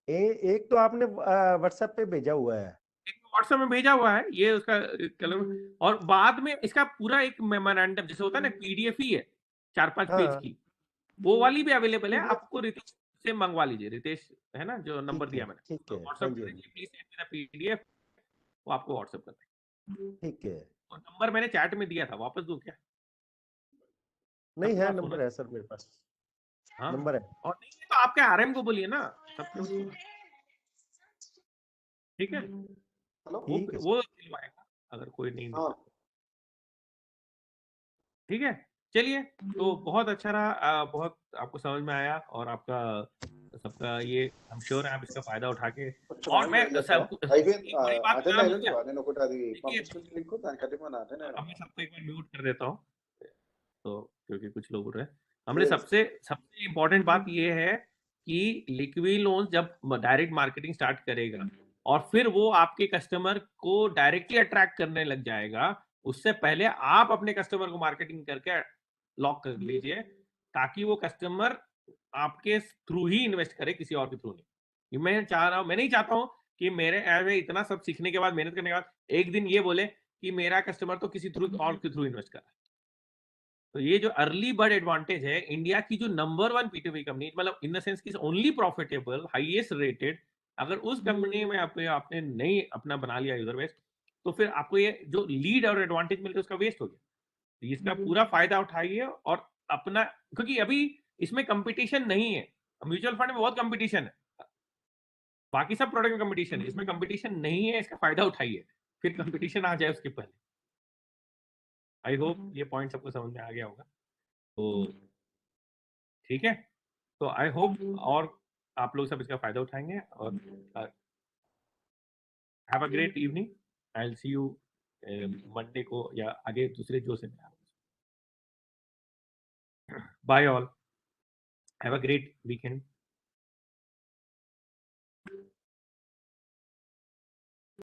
एक तो आपने व्हाट्सएप पे भेजा हुआ है। व्हाट्सएप में भेजा हुआ है ये उसका कलर, और बाद में इसका पूरा एक मेमोरेंडम जैसे होता है ना, पीडीएफ ही है 4-5 पेज हाँ की, वो वाली भी अवेलेबल है। आपको रितेश से मंगवा लीजिए, रितेश है ना जो नंबर ठीक दिया है, मैंने, ठीक तो है, हाँ व्हाट्सएप जी, कर हाँ जी, दीजिए please send me the PDF, वो आपको व्हाट्सएप कर देंगे। ठीक है। और नंबर मैंने चैट में दिया था, वापस दूं क्या? नहीं सबके है, पास होना नंबर है सर मेरे पास, हाँ, नंबर है। और नहीं है तो आपके आरएम को बोलिए ना, सबके पास होना। ठीक है, हेलो। ठीक है सर। वो दिलवाएगा अगर कोई नहीं हाँ, मिला। ठीक है, चलिए, तो बहुत अच्छा रहा, बहुत आपको समझ में आया, और आपका सबका ये हम श्योर हैं आप इसका फायदा उठा के, और मैं सब Ivan, एक बड़ी बात అటెండ్ बता दूं అయినండి क्या? నేను ఒకటి అది देखिए, పంపించిన లింక్ దానికి అటెండ్ అటెండ్ अब मैं అయినా सबको एक बार म्यूट कर देता हूँ, तो क्योंकि कुछ लोग उठ रहे हैं। हमने सबसे सबसे इम्पोर्टेंट बात ये है कि लिक्विड लोन जब डायरेक्ट मार्केटिंग स्टार्ट करेगा और फिर वो आपके कस्टमर को डायरेक्टली अट्रैक्ट करने लग जाएगा, उससे पहले आप अपने कस्टमर को मार्केटिंग करके लॉक कर लीजिए, ताकि वो कस्टमर आपके थ्रू ही इन्वेस्ट करे, किसी और के थ्रू नहीं। ये मैं चाह रहा हूँ, मैं नहीं चाहता हूँ कि मेरे में इतना सब सीखने के बाद, मेहनत करने के बाद एक दिन ये बोले कि मेरा कस्टमर तो किसी थ्रू और के थ्रू इन्वेस्ट कर रहा है। तो ये जो अर्ली बर्ड एडवांटेज है, इंडिया की जो नंबर 1 पी2पी कंपनी, मतलब इन द सेंस की ओनली प्रॉफिटेबल, हाईएस्ट रेटेड, अगर उस कंपनी में आपने नहीं अपना बना लिया यूजर बेस, तो फिर आपको ये जो लीड और एडवांटेज मिलता है उसका वेस्ट हो गया। तो इसका पूरा फायदा उठाइए और अपना, क्योंकि अभी इसमें कंपटीशन नहीं है। म्यूचुअल फंड में बहुत कंपटीशन है, बाकी सब प्रोडक्ट में कंपटीशन है, इसमें कंपटीशन नहीं है, इसका फायदा उठाइए, फिर कंपटीशन आ जाए उसके पहले। आई होप ये पॉइंट सबको समझ में आ गया होगा। तो ठीक है, तो आई होप और आप लोग सब इसका फायदा उठाएंगे, और have a great evening. I will see you Monday को या आगे दूसरे जो से। Bye all, have a great weekend.